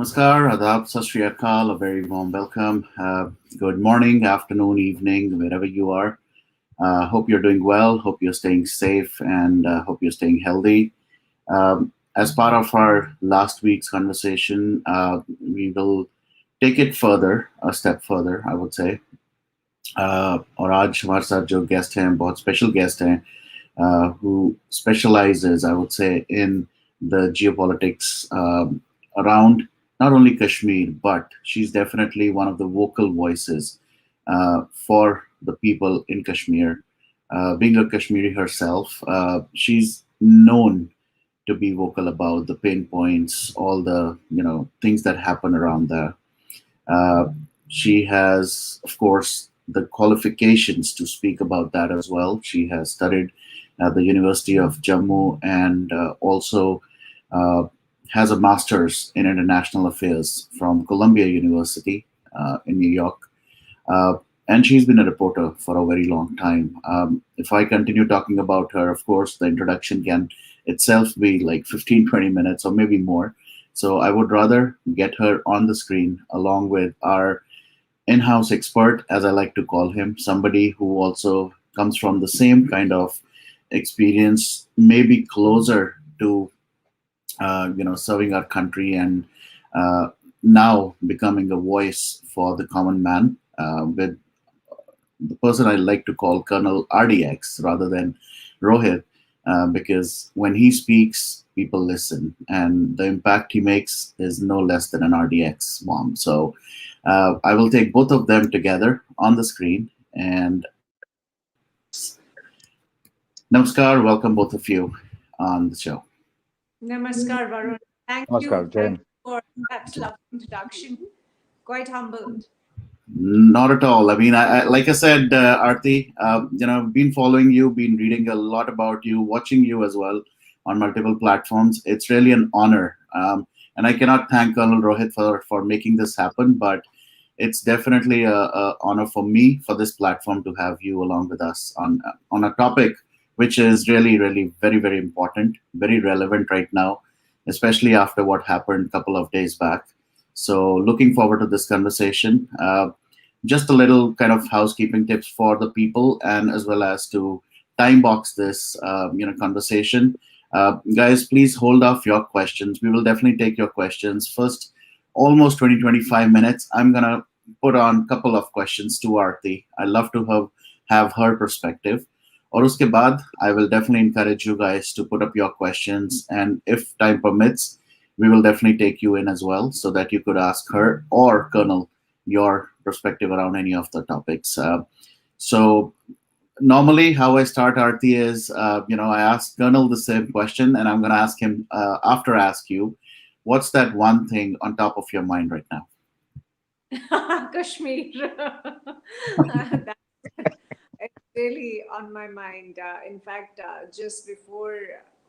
Namaskar, Adab, Sat Shri Akal, a very warm welcome. Good morning, afternoon, evening, wherever you are. Hope you're doing well, hope you're staying safe, and hope you're staying healthy. As part of our last week's conversation, we will take it further, a step further, I would say. और आज हमारे साथ जो guest हैं बहुत special guest हैं who specializes, I would say, in the geopolitics around not only Kashmir, but she's definitely one of the vocal voices for the people in Kashmir. Being a Kashmiri herself, she's known to be vocal about the pain points, all the things that happen around there. Uh, she has, of course, the qualifications to speak about that as well. She has studied at the University of Jammu and also uh, has a master's in international affairs from Columbia University in New York. Uh, and she's been a reporter for a very long time. If I continue talking about her, of course, the introduction can itself be like 15, 20 minutes or maybe more. So I would rather get her on the screen along with our in-house expert, as I like to call him, somebody who also comes from the same kind of experience, maybe closer to serving our country and uh, now becoming a voice for the common man. With the person I like to call Colonel RDX rather than Rohit, because when he speaks, people listen, and the impact he makes is no less than an RDX bomb. So I will take both of them together on the screen. And Namaskar, welcome both of you on the show. Namaskar, Varun. Thank Namaskar, you. Jane. Thank you for that lovely introduction. Quite humbled. Not at all. I mean, I like I said, Aarti, been following you, been reading a lot about you, watching you as well on multiple platforms. It's really an honor, and I cannot thank Colonel Rohit for making this happen. But it's definitely a honor for me for this platform to have you along with us on a topic which is really, really very, very important, very relevant right now, especially after what happened a couple of days back. So looking forward to this conversation. Just a little kind of housekeeping tips for the people, and as well as to time box this, conversation. Guys, please hold off your questions. We will definitely take your questions. First, almost 20-25 minutes. I'm gonna put on a couple of questions to Aarti. I love to have her perspective. और उसके बाद, I will definitely encourage you guys to put up your questions, and if time permits, we will definitely take you in as well so that you could ask her or Colonel your perspective around any of the topics. So normally how I start, Aarti, is, I ask Colonel the same question, and I'm going to ask him after I ask you, what's that one thing on top of your mind right now? Kashmir. It's really on my mind. In fact, just before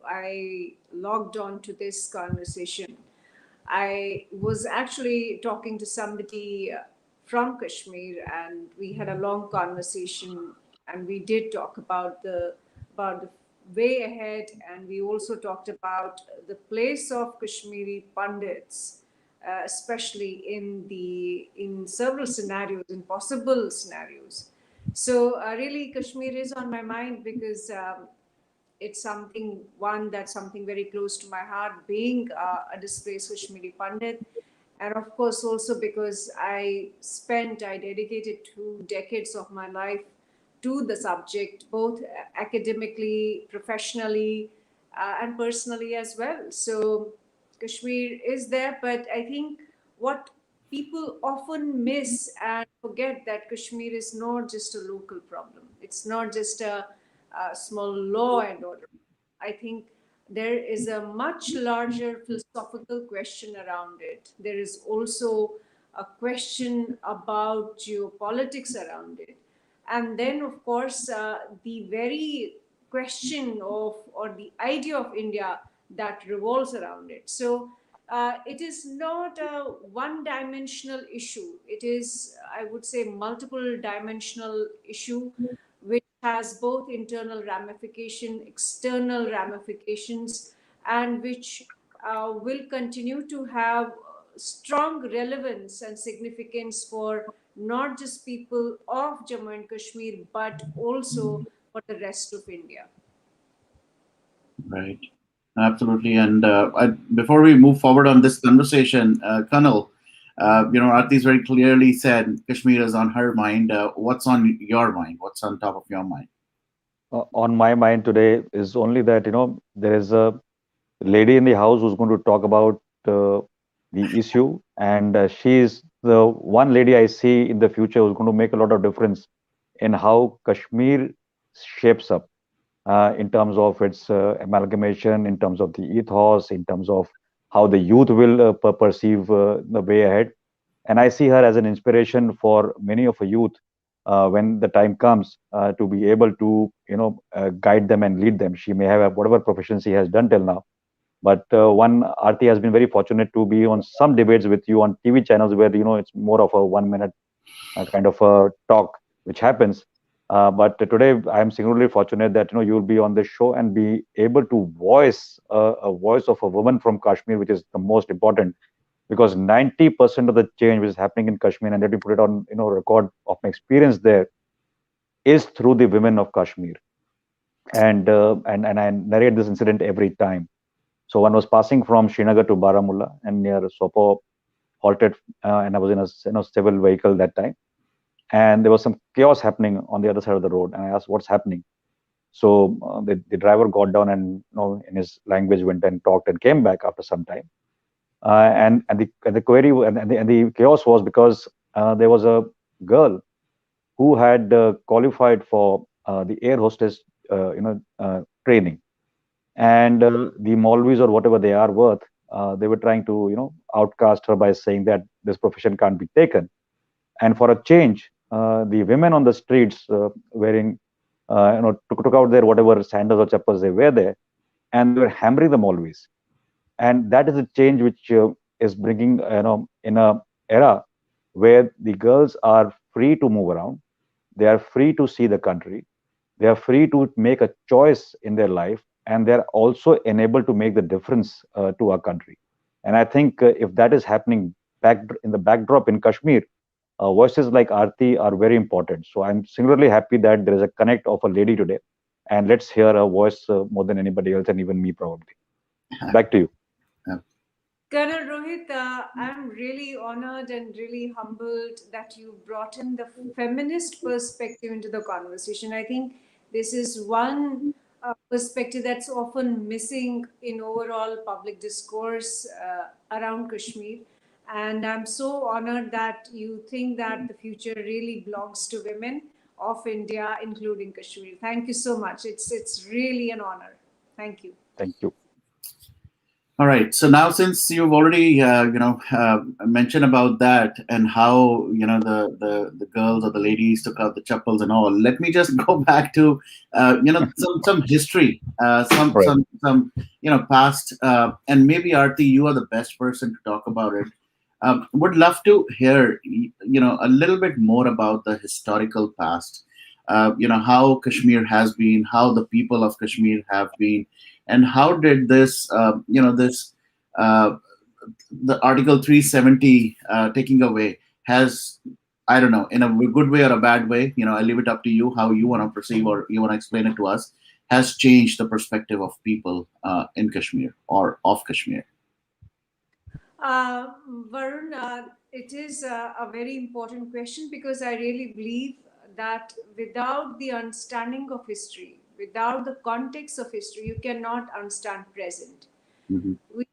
I logged on to this conversation, I was actually talking to somebody from Kashmir, and we had a long conversation, and we did talk about the way ahead, and we also talked about the place of Kashmiri pundits, especially in several scenarios, in possible scenarios. So really, Kashmir is on my mind because it's something very close to my heart, being a displaced Kashmiri Pandit. And of course, also because I dedicated 2 decades of my life to the subject, both academically, professionally, and personally as well. So Kashmir is there, but I think what people often miss and forget that Kashmir is not just a local problem. It's not just a small law and order. I think there is a much larger philosophical question around it. There is also a question about geopolitics around it. And then, of course, the very question of, or the idea of India that revolves around it. So it is not a one dimensional issue. It is, I would say, multiple dimensional issue, which has both internal ramification, external ramifications, and which will continue to have strong relevance and significance for not just people of Jammu and Kashmir, but also for the rest of India. Right. Absolutely. And before we move forward on this conversation, Colonel, Aarti's very clearly said Kashmir is on her mind. What's on your mind? What's on top of your mind? On my mind today is only that, there is a lady in the house who's going to talk about the issue, and she is the one lady I see in the future who's going to make a lot of difference in how Kashmir shapes up in terms of its amalgamation, in terms of the ethos, in terms of how the youth will perceive the way ahead. And I see her as an inspiration for many of the youth when the time comes to be able to, guide them and lead them. She may have whatever profession she has done till now, but one Aarti has been very fortunate to be on some debates with you on TV channels where it's more of a 1 minute kind of a talk which happens. But today I am singularly fortunate that you will be on the show and be able to voice a voice of a woman from Kashmir, which is the most important, because 90% of the change which is happening in Kashmir, and let me put it on record of my experience there, is through the women of Kashmir. And I narrate this incident every time. So one was passing from Srinagar to Baramulla, and near Sopo halted, and I was in a civil vehicle that time, and there was some chaos happening on the other side of the road, and I asked what's happening. So the driver got down and in his language went and talked and came back after some time. And the query and the chaos was because there was a girl who had qualified for the air hostess training, and the Maulvis or whatever they are worth, they were trying to outcast her by saying that this profession can't be taken. And for a change, the women on the streets wearing took out their whatever sandals or chappals they wear there, and they were hammering them always. And that is a change which is bringing in a era where the girls are free to move around, they are free to see the country, they are free to make a choice in their life, and they're also enabled to make the difference to our country. And I think if that is happening back in the backdrop in Kashmir, voices like Aarti are very important. So I'm singularly happy that there is a connect of a lady today, and let's hear her voice more than anybody else, and even me probably. Back to you. Colonel Rohit, I'm really honored and really humbled that you brought in the feminist perspective into the conversation. I think this is one perspective that's often missing in overall public discourse around Kashmir. And I'm so honored that you think that the future really belongs to women of India, including Kashmir. Thank you so much. It's really an honor. Thank you. Thank you. All right. So now, since you've already, mentioned about that and how the girls or the ladies took out the chappals and all, let me just go back to some history, Right. some past, and maybe Aarti, you are the best person to talk about it. Would love to hear a little bit more about the historical past. How Kashmir has been, how the people of Kashmir have been, and how did this uh, the Article 370 taking away has, I don't know, in a good way or a bad way, I leave it up to you how you want to perceive or you want to explain it to us, has changed the perspective of people in Kashmir or of Kashmir. Uh, Varun, it is a very important question because I really believe that without the understanding of history, without the context of history, you cannot understand present. Mhm. We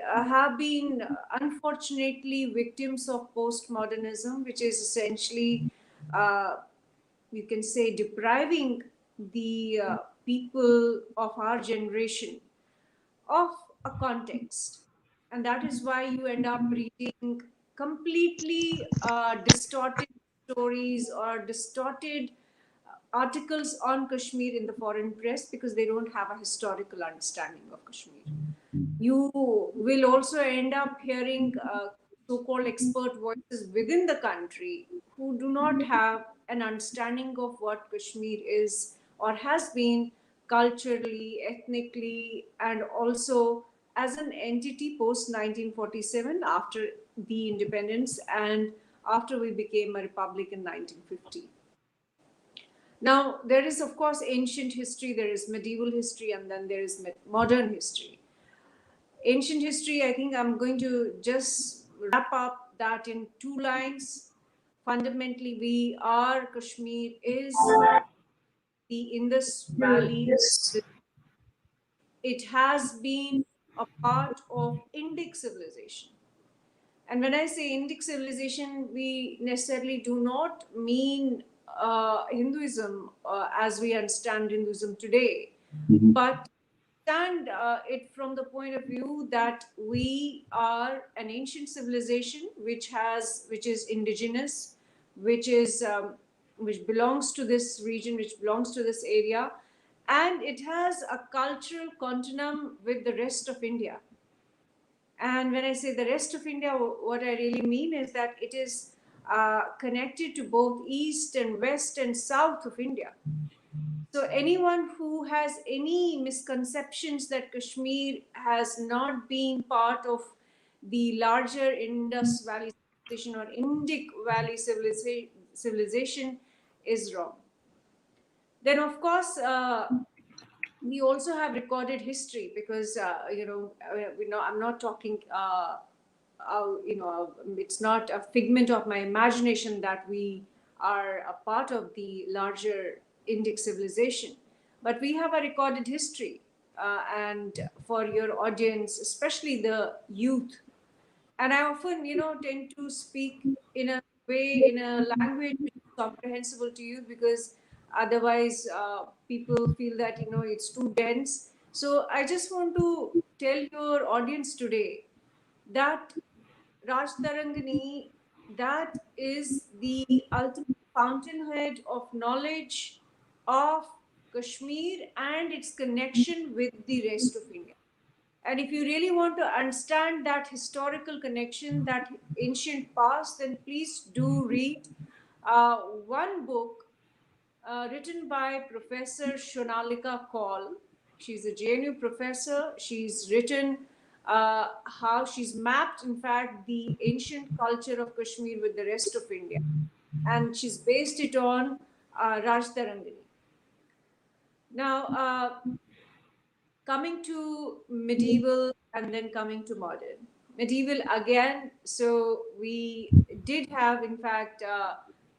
have been unfortunately victims of postmodernism, which is essentially, uh, you can say, depriving the people of our generation of a context. And that is why you end up reading completely distorted stories or distorted articles on Kashmir in the foreign press because they don't have a historical understanding of Kashmir. You will also end up hearing so-called expert voices within the country who do not have an understanding of what Kashmir is or has been culturally, ethnically, and also as an entity post 1947 after the independence and after we became a republic in 1950. Now, there is, of course, ancient history, there is medieval history, and then there is modern history. Ancient history, I think I'm going to just wrap up that in 2 lines. Fundamentally, Kashmir is the Indus Valley. It has been a part of Indic civilization. And when I say Indic civilization, we necessarily do not mean Hinduism as we understand Hinduism today, but understand it from the point of view that we are an ancient civilization which is indigenous, which belongs to this region, which belongs to this area, and it has a cultural continuum with the rest of India. And when I say the rest of India, what I really mean is that it is connected to both east and west and south of India. So anyone who has any misconceptions that Kashmir has not been part of the larger Indus Valley civilization or Indic Valley civilization is wrong. Then, of course, we also have recorded history because I'm not talking. It's not a figment of my imagination that we are a part of the larger Indic civilization, but we have a recorded history. And for your audience, especially the youth, and I often, tend to speak in a way, in a language which is comprehensible to you, because otherwise people feel that, it's too dense. So I just want to tell your audience today that Raj Tarangani, that is the ultimate fountainhead of knowledge of Kashmir and its connection with the rest of India. And if you really want to understand that historical connection, that ancient past, then please do read one book written by Professor Shonalika Kaul. She's a JNU professor. She's written how she's mapped, in fact, the ancient culture of Kashmir with the rest of India. And she's based it on Raj Tarangani. Now, coming to medieval and then coming to modern. Medieval again, so we did have, in fact,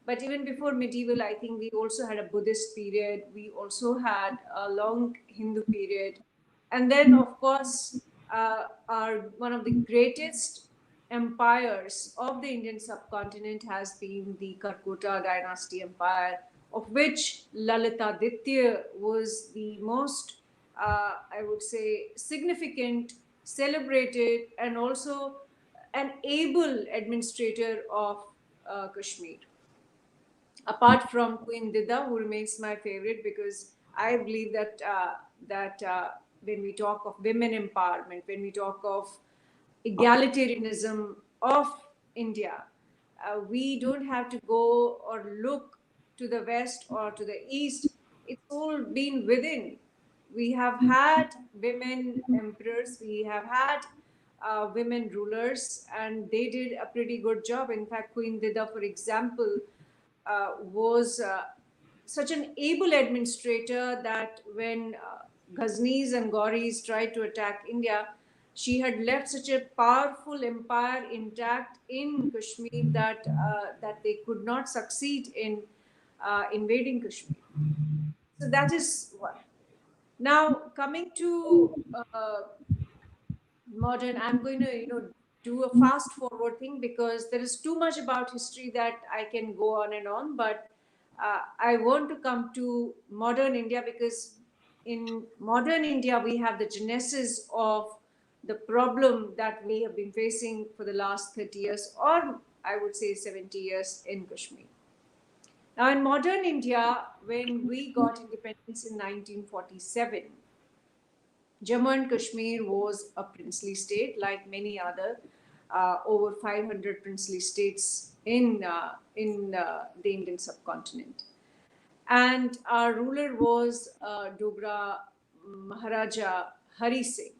but even before medieval, I think we also had a Buddhist period. We also had a long Hindu period. And then, of course, our one of the greatest empires of the Indian subcontinent has been the Karkota dynasty empire, of which Lalitaditya was the most I would say, significant, celebrated, and also an able administrator of Kashmir. Apart from Queen Dida, who remains my favorite, because I believe that when we talk of women empowerment, when we talk of egalitarianism of India, we don't have to go or look to the west or to the east. It's all been within. We have had women emperors, we have had women rulers, and they did a pretty good job. In fact, Queen Dida, for example, was such an able administrator that when Ghaznis and Gauris tried to attack India, she had left such a powerful empire intact in Kashmir that they could not succeed in invading Kashmir. So that is one. Now, coming to modern, I'm going to, do a fast forward thing because there is too much about history that I can go on and on. But I want to come to modern India because in modern India, we have the genesis of the problem that we have been facing for the last 30 years, or I would say 70 years in Kashmir. Now, in modern India, when we got independence in 1947, Jammu and Kashmir was a princely state, like many other over 500 princely states in the Indian subcontinent. And our ruler was Dogra Maharaja Hari Singh.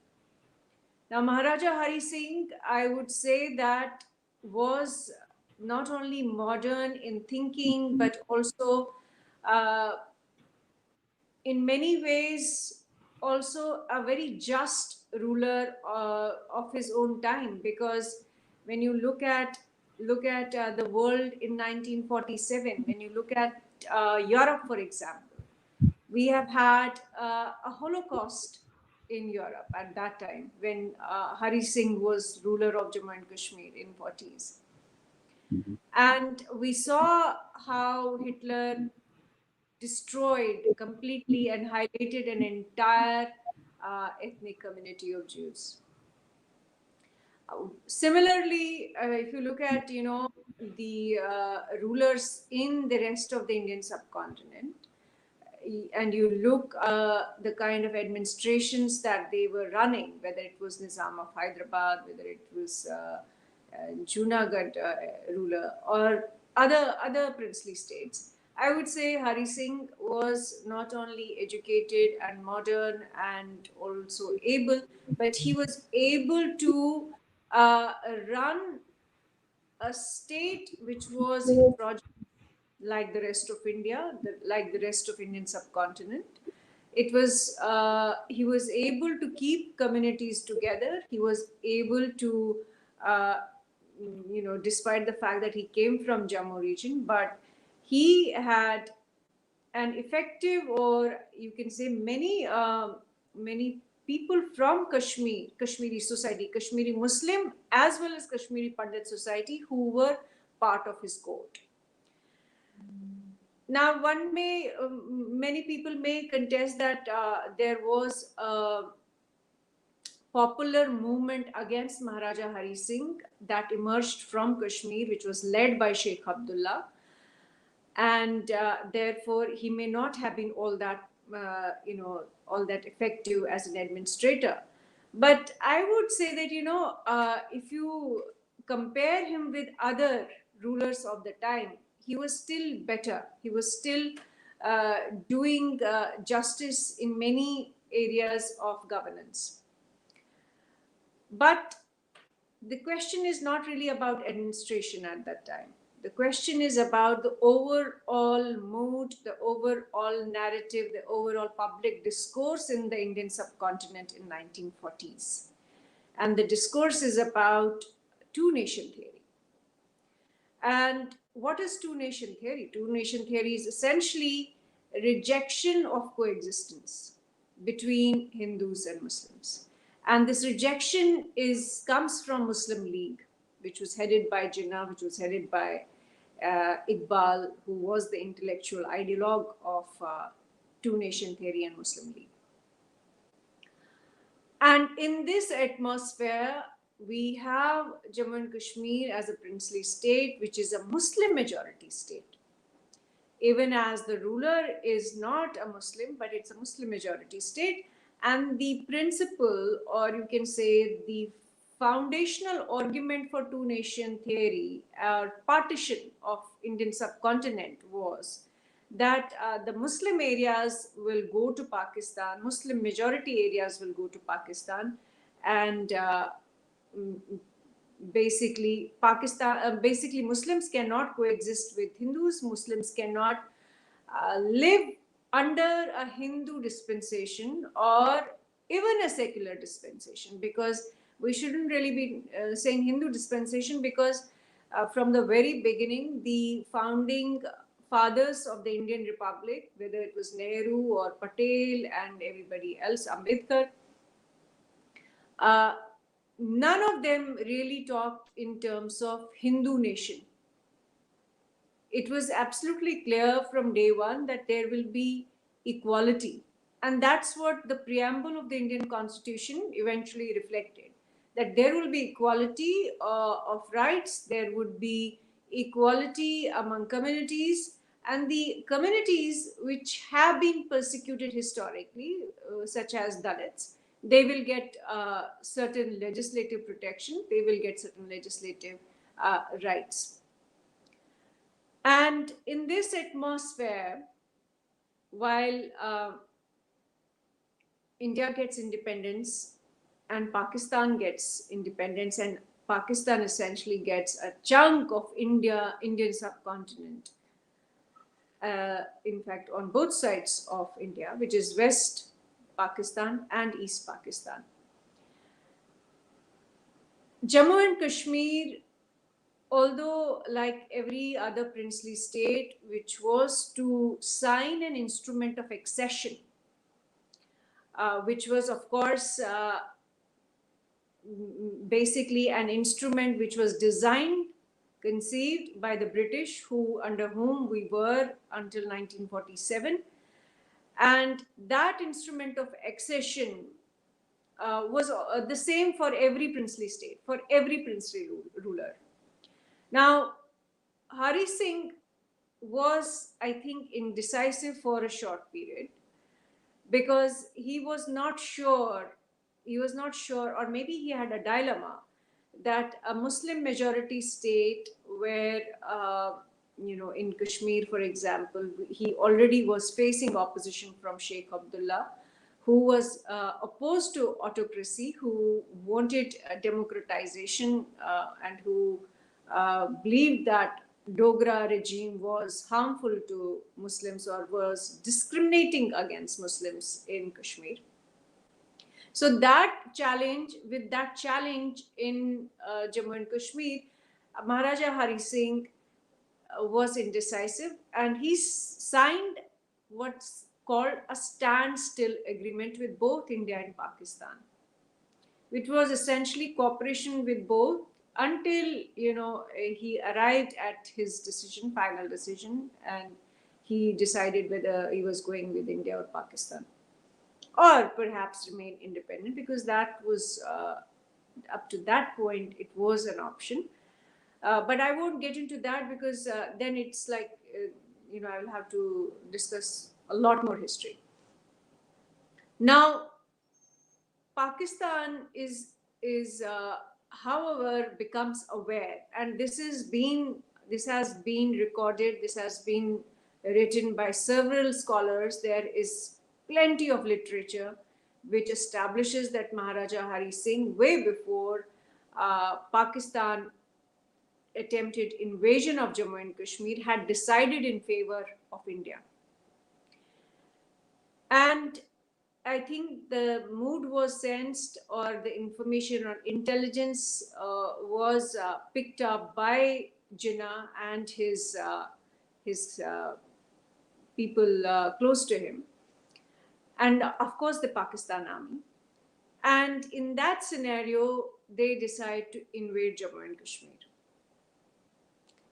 Now, Maharaja Hari Singh, I would say that was not only modern in thinking, but also uh, in many ways also a very just ruler of his own time, because when you look at the world in 1947, when you look at Europe, for example, we have had a Holocaust in Europe at that time when Hari Singh was ruler of Jammu and Kashmir in 40s. Mhm. And we saw how Hitler destroyed completely and highlighted an entire ethnic community of Jews. Similarly, if you look at the rulers in the rest of the Indian subcontinent, and you look the kind of administrations that they were running, whether it was Nizam of Hyderabad, whether it was Junagadh ruler, or other princely states, I would say Hari Singh was not only educated and modern and also able, but he was able to uh, run a state which was heterogeneous, like the rest of India, like the rest of Indian subcontinent. It was he was able to keep communities together. He was able to, despite the fact that he came from Jammu region, but he had an effective, or you can say many people from Kashmiri society, Kashmiri Muslim as well as Kashmiri Pandit society, who were part of his court. Now, many people may contest that there was a popular movement against Maharaja Hari Singh that emerged from Kashmir, which was led by Sheikh Abdullah, and therefore he may not have been all that effective as an administrator. But I would say that if you compare him with other rulers of the time, he was still better. He was still doing justice in many areas of governance. But the question is not really about administration at that time. The question is about the overall mood, the overall narrative, the overall public discourse in the Indian subcontinent in 1940s. And the discourse is about two-nation theory. And what is two-nation theory? Two-nation theory is essentially rejection of coexistence between Hindus and Muslims. And this rejection comes from Muslim League, which was headed by Jinnah, which was headed by Iqbal, who was the intellectual ideologue of two-nation theory and Muslim League. And in this atmosphere, we have Jammu and Kashmir as a princely state, which is a Muslim majority state. Even as the ruler is not a Muslim, but it's a Muslim majority state. And the principle, or you can say the foundational argument for two-nation theory or partition of Indian subcontinent was that the Muslim areas will go to Pakistan, Muslim majority areas will go to Pakistan, and basically basically Muslims cannot coexist with Hindus. Muslims cannot live under a Hindu dispensation or even a secular dispensation, because we shouldn't really be saying Hindu dispensation, because from the very beginning, the founding fathers of the Indian Republic, whether it was Nehru or Patel and everybody else, Ambedkar, none of them really talked in terms of Hindu nation. It was absolutely clear from day one that there will be equality. And that's what the preamble of the Indian Constitution eventually reflected, that there will be equality of rights, there would be equality among communities, and the communities which have been persecuted historically, such as Dalits, they will get certain legislative protection, they will get certain legislative rights. And in this atmosphere, while India gets independence and Pakistan gets independence, and Pakistan essentially gets a chunk of Indian subcontinent. In fact, on both sides of India, which is West Pakistan and East Pakistan. Jammu and Kashmir, although like every other princely state, which was to sign an instrument of accession, which was, of course, basically an instrument which was designed, conceived by the British, under whom we were until 1947. And that instrument of accession was the same for every princely state, for every princely ruler. Now, Hari Singh was, I think, indecisive for a short period because he was not sure, or maybe he had a dilemma that a Muslim majority state where, in Kashmir, for example, he already was facing opposition from Sheikh Abdullah, who was opposed to autocracy, who wanted democratization, and who believed that Dogra regime was harmful to Muslims or was discriminating against Muslims in Kashmir. So with that challenge in Jammu and Kashmir, Maharaja Hari Singh was indecisive, and he signed what's called a standstill agreement with both India and Pakistan, which was essentially cooperation with both until he arrived at his final decision, and he decided whether he was going with India or Pakistan, or perhaps remain independent, because that was up to that point it was an option. But I won't get into that because then it's like I will have to discuss a lot more history. Now, Pakistan is however becomes aware, and this has been recorded, this has been written by several scholars. There is plenty of literature which establishes that Maharaja Hari Singh, way before Pakistan attempted invasion of Jammu and Kashmir, had decided in favor of India. And I think the mood was sensed, or the information or intelligence was picked up by Jinnah and his people close to him, and of course the Pakistan army. And in that scenario, they decide to invade Jammu and Kashmir.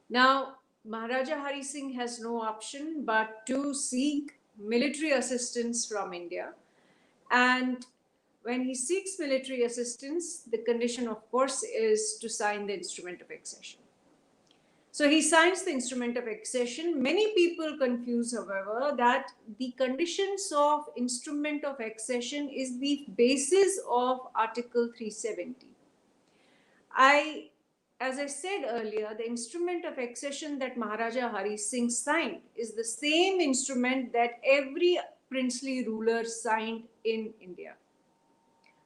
Now, Maharaja Hari Singh has no option but to seek military assistance from India. And when he seeks military assistance, the condition, of course, is to sign the instrument of accession. So he signs the instrument of accession. Many people confuse, however, that the conditions of instrument of accession is the basis of Article 370. As I said earlier, the instrument of accession that Maharaja Hari Singh signed is the same instrument that every princely ruler signed in India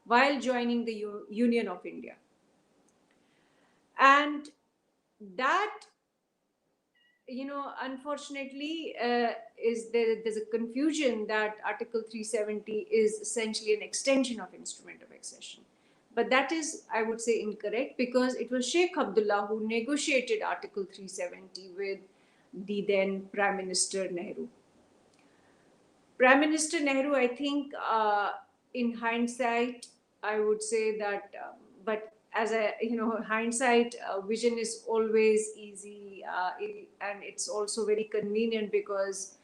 while joining the Union of India. And that, unfortunately, there's a confusion that Article 370 is essentially an extension of instrument of accession. But that is, I would say, incorrect, because it was Sheikh Abdullah who negotiated Article 370 with the then Prime Minister Nehru. Prime Minister Nehru, I think, in hindsight, I would say that, but as a, hindsight, vision is always easy, and it's also very convenient because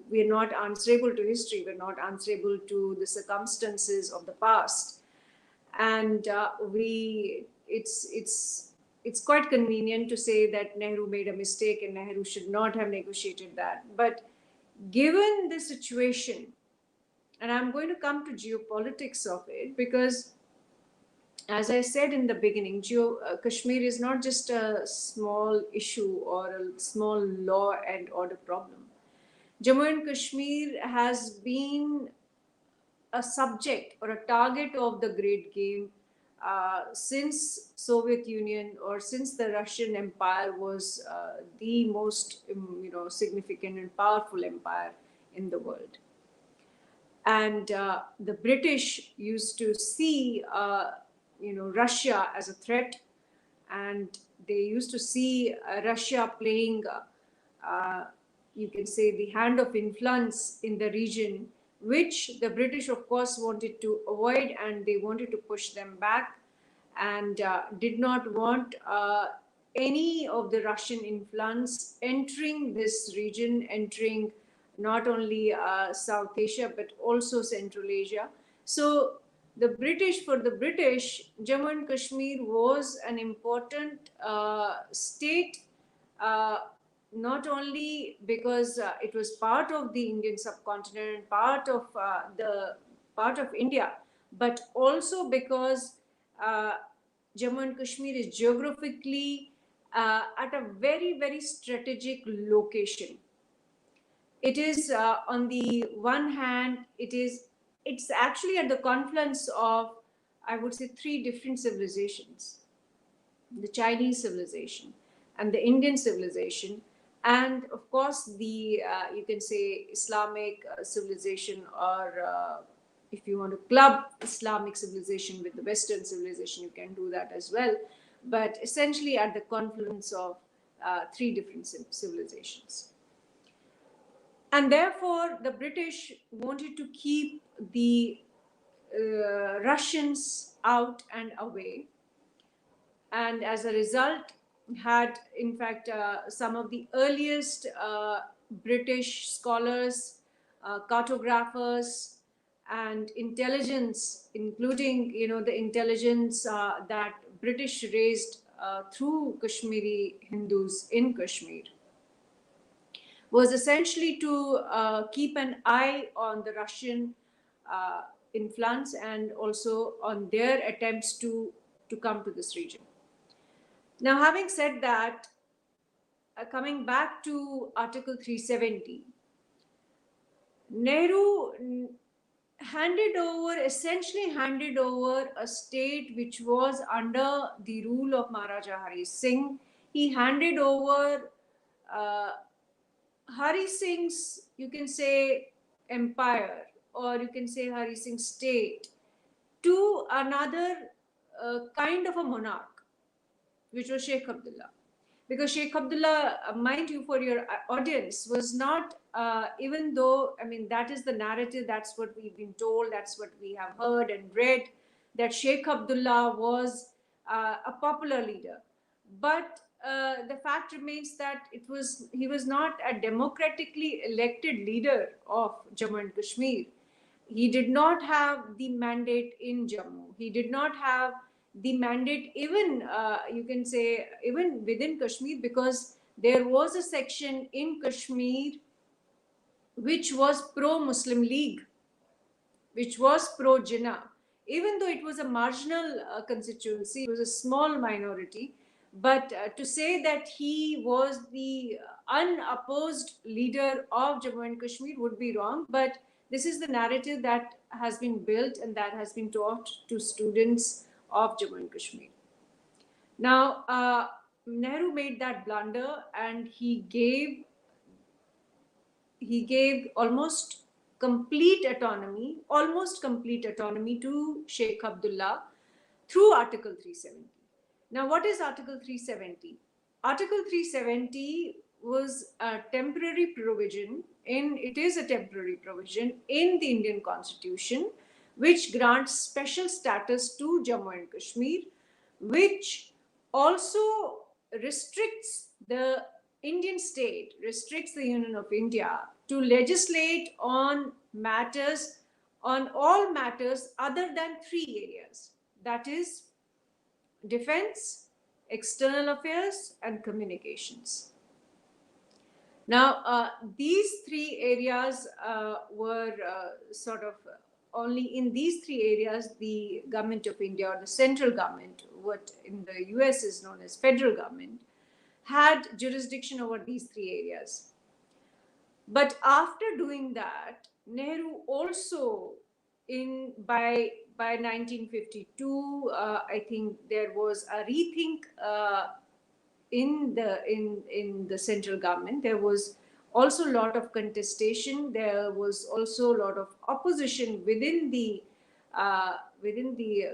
we're not answerable to history, we're not answerable to the circumstances of the past. And it's quite convenient to say that Nehru made a mistake and Nehru should not have negotiated that. But given the situation, and I'm going to come to geopolitics of it, because as I said in the beginning, Kashmir is not just a small issue or a small law and order problem. Jammu and Kashmir has been a subject or a target of the great game since Soviet Union or since the Russian Empire was the most significant and powerful empire in the world. And the British used to see Russia as a threat, and they used to see Russia playing you can say the hand of influence in the region, which the British of course wanted to avoid, and they wanted to push them back, and did not want any of the Russian influence entering this region, entering not only South Asia but also Central Asia. So for the British, Jammu and Kashmir was an important state, uh, not only because it was part of the Indian subcontinent, part of India, but also because uh, Jammu and Kashmir is geographically at a very, very strategic location. It is on the one hand, it's actually at the confluence of, I would say, three different civilizations: the Chinese civilization and the Indian civilization, and of course the you can say Islamic civilization, or if you want to club Islamic civilization with the Western civilization, you can do that as well. But essentially at the confluence of three different civilizations. And therefore, the British wanted to keep the Russians out and away. And as a result, had in fact some of the earliest British scholars, cartographers, and intelligence, including the intelligence that British raised through Kashmiri Hindus in Kashmir, was essentially to keep an eye on the Russian influence and also on their attempts to come to this region. Now, having said that, coming back to Article 370, Nehru essentially handed over a state which was under the rule of Maharaja Hari Singh. He handed over Hari Singh's, you can say, empire, or you can say Hari Singh's state, to another kind of a monarch, which was Sheikh Abdullah. Because Sheikh Abdullah, mind you, for your audience, was not, even though, I mean, that is the narrative, that's what we've been told, that's what we have heard and read, that Sheikh Abdullah was a popular leader. But the fact remains that he was not a democratically elected leader of Jammu and Kashmir. He did not have the mandate in Jammu. He did not have the mandate even, you can say, even within Kashmir, because there was a section in Kashmir which was pro-Muslim League, which was pro-Jinnah. Even though it was a marginal constituency, it was a small minority, but to say that he was the unopposed leader of Jammu and Kashmir would be wrong. But this is the narrative that has been built and that has been taught to students of Jammu and Kashmir. Now, Nehru made that blunder, and he gave almost complete autonomy to Sheikh Abdullah through Article 370. Now, what is Article 370? Article 370 was a temporary provision it is a temporary provision in the Indian Constitution, which grants special status to Jammu and Kashmir, which also restricts the Indian state, restricts the Union of India to legislate on all matters other than three areas. That is defense, external affairs, and communications. Now, these three areas were sort of only in these three areas the government of India, or the central government, what in the US is known as federal government, had jurisdiction over these three areas. But after doing that, Nehru also, by by 1952, I think there was a rethink in the central government. There was also a lot of contestation. There was also a lot of opposition within the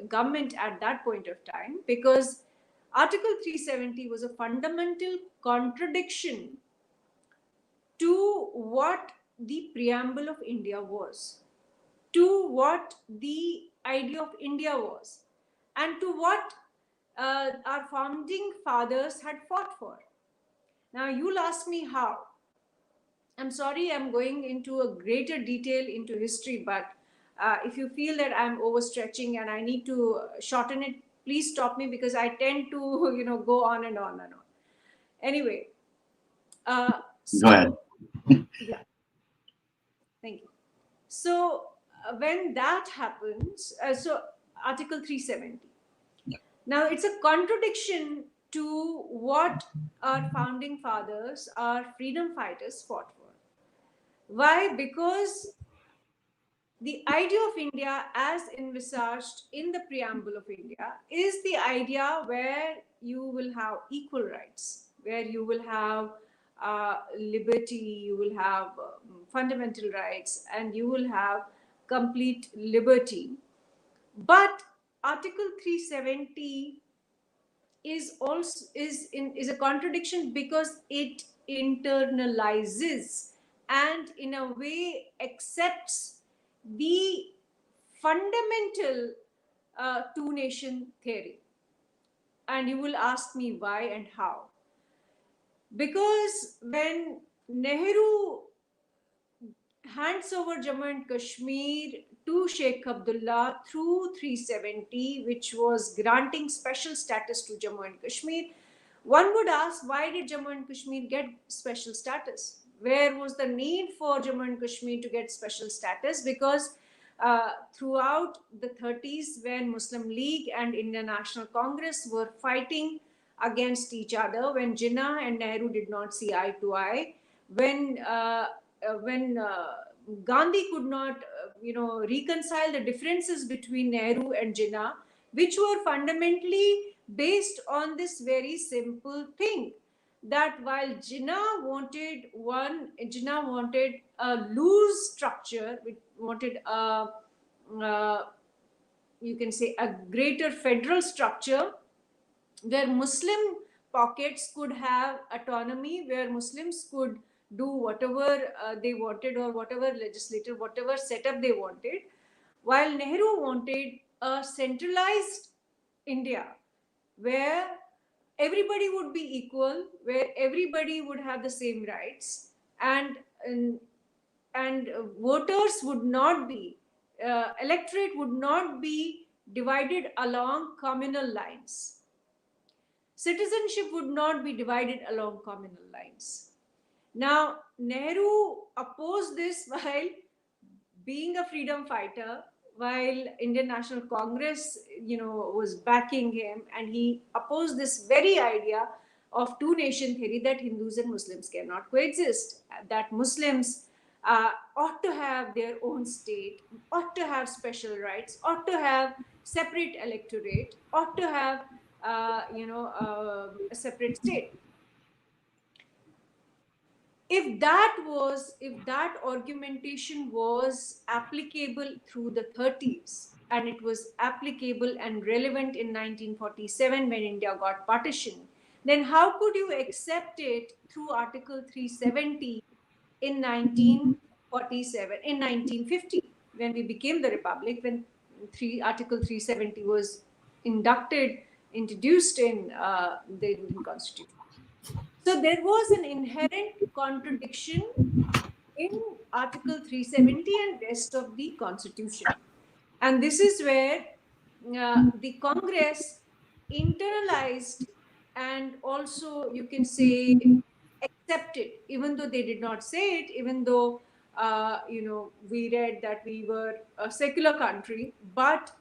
government at that point of time, because Article 370 was a fundamental contradiction to what the preamble of India was, to what the idea of India was, and to what our founding fathers had fought for. Now, you'll ask me how. I'm sorry, I'm going into a greater detail into history, but if you feel that I'm overstretching and I need to shorten it, please stop me, because I tend to, go on and on and on. Anyway, Go ahead. Yeah, thank you. So when that happens, so Article 370. Yeah. Now, it's a contradiction to what our founding fathers, our freedom fighters fought for. Why? Because the idea of India, as envisaged in the preamble of India, is the idea where you will have equal rights, where you will have liberty, you will have fundamental rights, and you will have complete liberty. But Article 370 is a contradiction because it internalizes and in a way accepts the fundamental two nation theory. And you will ask me why and how. Because when Nehru hands over Jammu and Kashmir to Sheikh Abdullah through 370, which was granting special status to Jammu and Kashmir, one would ask, why did Jammu and Kashmir get special status? Where was the need for Jammu and Kashmir to get special status? Because throughout the 30s, when Muslim League and Indian National Congress were fighting against each other, when Jinnah and Nehru did not see eye to eye, when Gandhi could not, reconcile the differences between Nehru and Jinnah, which were fundamentally based on this very simple thing, that while Jinnah wanted a loose structure, wanted you can say a greater federal structure where Muslim pockets could have autonomy, where Muslims could do whatever they wanted, or whatever legislative, whatever setup they wanted, while Nehru wanted a centralized India where everybody would be equal, where everybody would have the same rights, and voters would not be, electorate would not be divided along communal lines. Citizenship would not be divided along communal lines. Now, Nehru opposed this while being a freedom fighter, while Indian National Congress, was backing him, and he opposed this very idea of two nation theory, that Hindus and Muslims cannot coexist, that Muslims ought to have their own state, ought to have special rights, ought to have separate electorate, ought to have a separate state. If that argumentation was applicable through the 30s, and it was applicable and relevant in 1947 when India got partitioned, then how could you accept it through Article 370 in 1947, in 1950, when we became the republic, when Article 370 was introduced in the Indian Constitution? So there was an inherent contradiction in Article 370 and rest of the Constitution. And this is where the Congress internalized and also, you can say, accepted, even though they did not say it, even though, we read that we were a secular country. But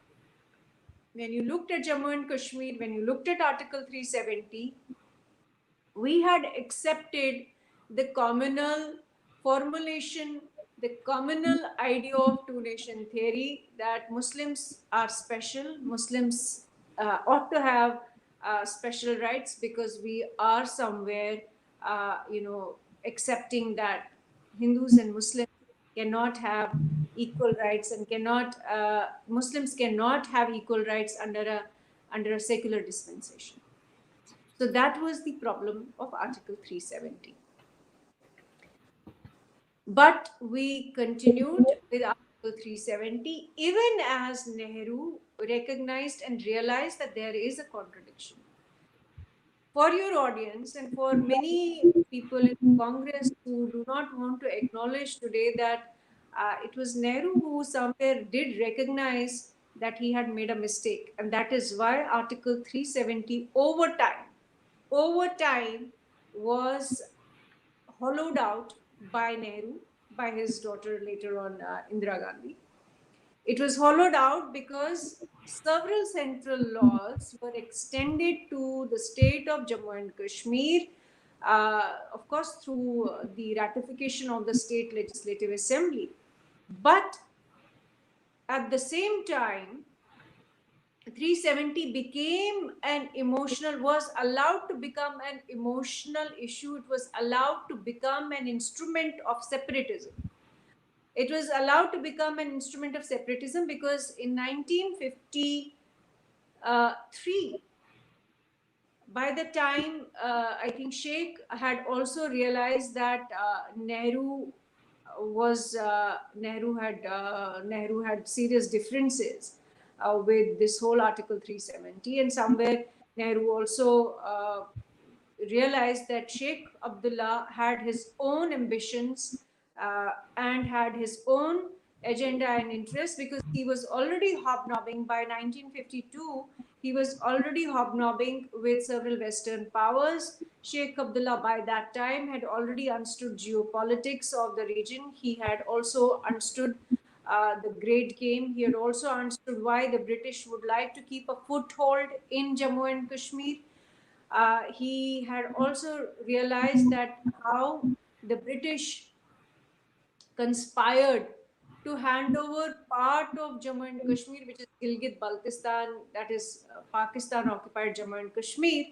when you looked at Jammu and Kashmir, when you looked at Article 370, we had accepted the communal formulation, the communal idea of two-nation theory, that Muslims are special, Muslims ought to have special rights because we are somewhere, accepting that Hindus and Muslims cannot have equal rights and Muslims cannot have equal rights under a secular dispensation. So that was the problem of Article 370. But we continued with Article 370 even as Nehru recognized and realized that there is a contradiction. For your audience and for many people in Congress who do not want to acknowledge today that it was Nehru who somewhere did recognize that he had made a mistake. And that is why Article 370 over time was hollowed out by Nehru, by his daughter later on, Indira Gandhi. It was hollowed out because several central laws were extended to the state of Jammu and Kashmir, of course, through the ratification of the state legislative assembly. But at the same time, 370 was allowed to become an emotional issue. It was allowed to become an instrument of separatism. It was allowed to become an instrument of separatism because in 1953, by the time I think Sheikh had also realized that Nehru had serious differences with this whole Article 370, and somewhere Nehru also realized that Sheikh Abdullah had his own ambitions and had his own agenda and interests, because he was already hobnobbing by 1952. He was already hobnobbing with several Western powers. Sheikh Abdullah by that time had already understood geopolitics of the region. He had also understood the great game. He had also understood why the British would like to keep a foothold in Jammu and Kashmir. He had also realized that how the British conspired to hand over part of Jammu and Kashmir, which is Gilgit-Baltistan, that is Pakistan-occupied Jammu and Kashmir,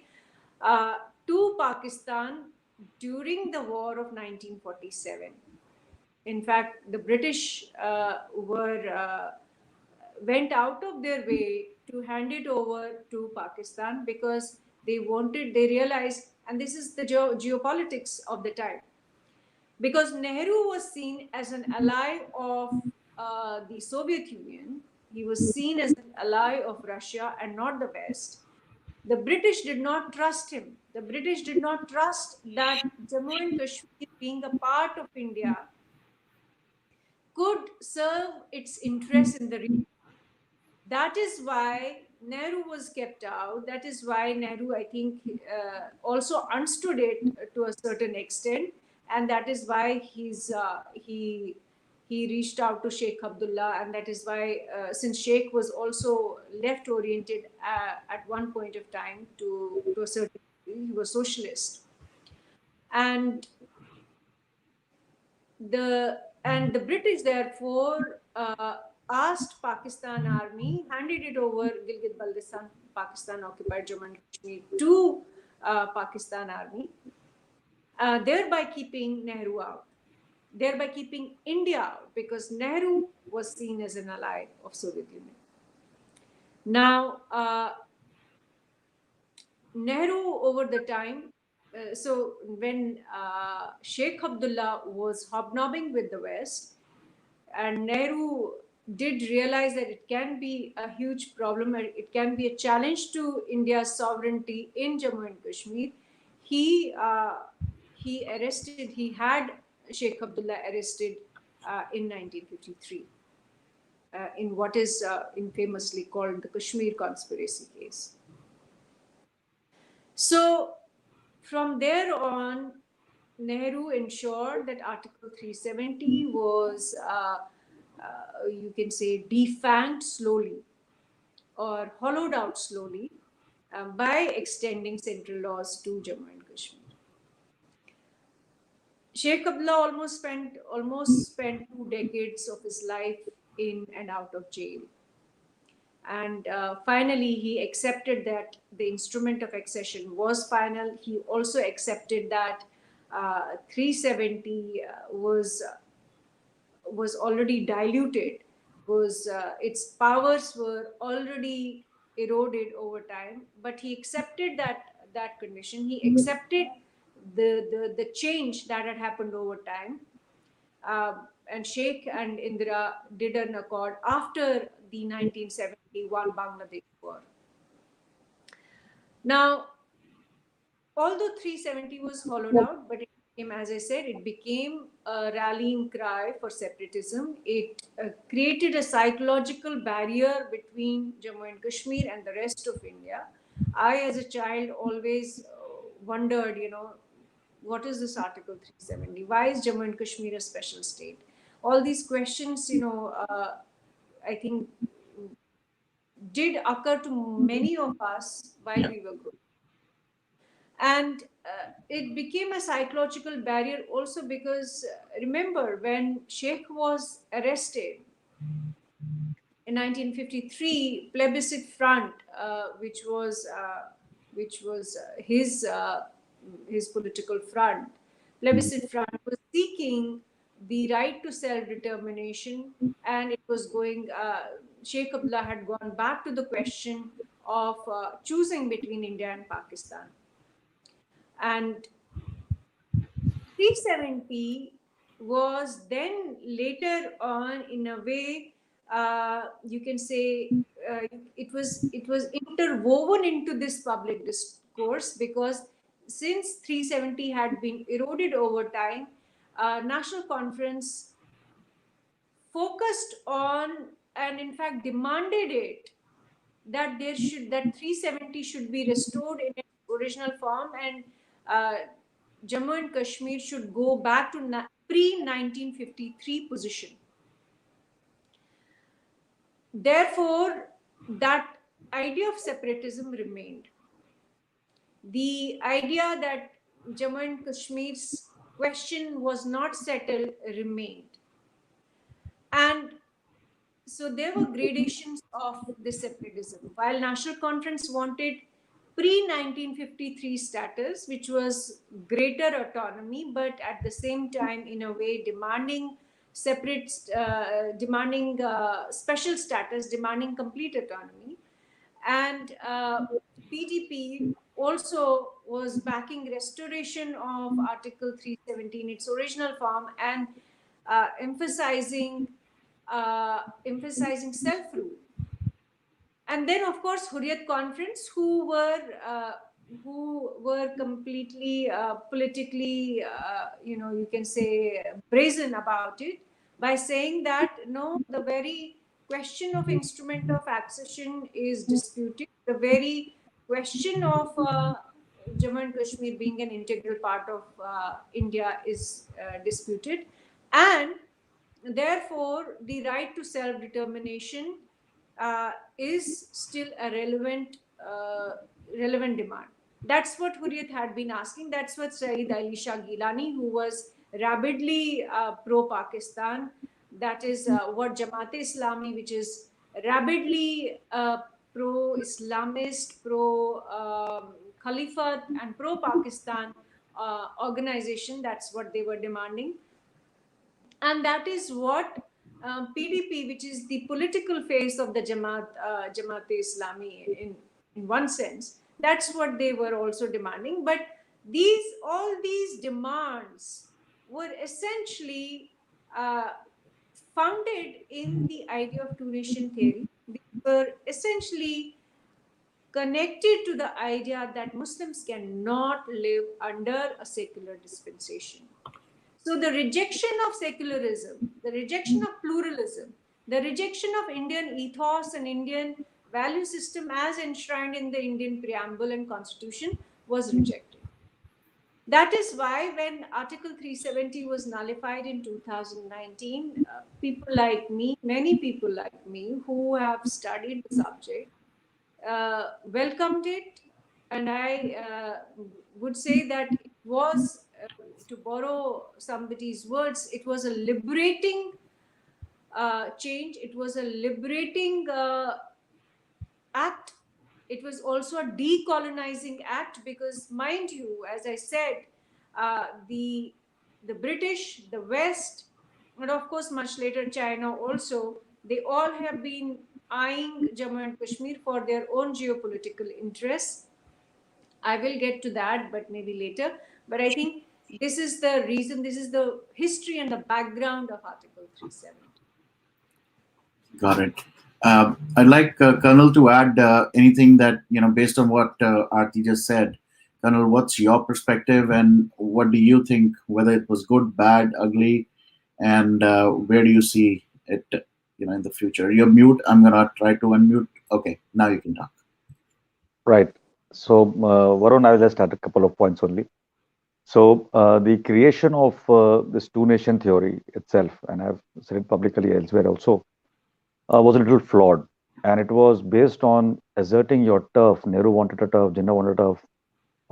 uh, to Pakistan during the War of 1947. In fact, the British went out of their way to hand it over to Pakistan because they realized, and this is the geopolitics of the time, because Nehru was seen as an ally of the Soviet Union. He was seen as an ally of Russia and not the West. The British did not trust him. The British did not trust that Jammu and Kashmir, being a part of India, could serve its interests in the region. That is why Nehru was kept out. That is why Nehru, I think, also understood it to a certain extent, and that is why he reached out to Sheikh Abdullah, and that is why, since Sheikh was also left oriented at one point of time to a certain degree, he was socialist, and the British therefore asked Pakistan army, handed it over Gilgit-Baltistan, Pakistan occupied Jammu and Kashmir, to Pakistan army, thereby keeping Nehru out, thereby keeping India out, because Nehru was seen as an ally of Soviet Union. Now, Nehru over the time, so when Sheikh Abdullah was hobnobbing with the West, and Nehru did realize that it can be a huge problem, and it can be a challenge to India's sovereignty in Jammu and Kashmir, he had Sheikh Abdullah arrested in 1953 in what is infamously called the Kashmir conspiracy case. So from there on, Nehru ensured that Article 370 was, you can say, defanged slowly or hollowed out slowly by extending central laws to Jammu and Kashmir. Sheikh Abdullah almost spent 2 decades of his life in and out of jail. And finally, he accepted that the instrument of accession was final. He also accepted that 370 was already diluted, was its powers were already eroded over time. But he accepted that condition. He accepted the change that had happened over time. And Sheikh and Indira did an accord after the 1971 Bangladesh war. Now, although 370 was hollowed out, but it became, as I said, it became a rallying cry for separatism. It created a psychological barrier between Jammu and Kashmir and the rest of India. I, as a child, always wondered, what is this Article 370? Why is Jammu and Kashmir a special state? All these questions, I think, did occur to many of us while we were growing. And it became a psychological barrier also because remember, when Sheikh was arrested in 1953, Plebiscite Front, which was his political front, Plebiscite Front was seeking the right to self-determination, and it was going. Sheikh Abdullah had gone back to the question of choosing between India and Pakistan, and 370 was then later on, in a way, you can say, it was interwoven into this public discourse, because since 370 had been eroded over time, National Conference focused on, and in fact demanded it, that 370 should be restored in its original form, and uh, Jammu and Kashmir should go back to pre 1953 position. Therefore, that idea of separatism remained. The idea that Jammu and Kashmir's question was not settled remained. And so there were gradations of the separatism. While National Conference wanted pre-1953 status, which was greater autonomy, but at the same time, in a way, demanding special status, demanding complete autonomy. And PDP also was backing restoration of Article 317 in its original form, and emphasizing self-rule. And then, of course, Hurriyat Conference, who were completely politically, you can say, brazen about it, by saying that no, the very question of instrument of accession is disputed. The very question of Jammu and Kashmir being an integral part of India is disputed, and therefore the right to self-determination is still a relevant demand. That's what Hurriyat had been asking. That's what Saeed Ali Shah Gilani, who was rabidly pro-Pakistan, that is what Jamaat-e-Islami, which is rabidly pro-Islamist, pro-Khalifat and pro-Pakistan organization, that's what they were demanding. And that is what PDP, which is the political face of the Jamaat-e-Islami in one sense, that's what they were also demanding. But all these demands were essentially founded in the idea of two-nation theory. They were essentially connected to the idea that Muslims cannot live under a secular dispensation. So the rejection of secularism, the rejection of pluralism, the rejection of Indian ethos and Indian value system as enshrined in the Indian preamble and constitution was rejected. That is why when Article 370 was nullified in 2019, people like me, many people like me who have studied the subject, welcomed it, and I would say that it was to borrow somebody's words, it was a liberating change. It was a liberating act. It was also a decolonizing act because, mind you, as I said, the British, the West, and of course much later China also, they all have been eyeing Jammu and Kashmir for their own geopolitical interests. I will get to that, but maybe later. But I think this is the reason, this is the history and the background of Article 370. Got it. I'd like Colonel to add anything that, based on what Aarti just said. Colonel, what's your perspective, and what do you think, whether it was good, bad, ugly, and where do you see it, in the future? You're mute. I'm gonna try to unmute. Okay, now you can talk. Right. So, Varun, I will just add a couple of points only. So, the creation of this two-nation theory itself, and I've said it publicly elsewhere also, was a little flawed. And it was based on asserting your turf. Nehru wanted a turf, Jinnah wanted a turf,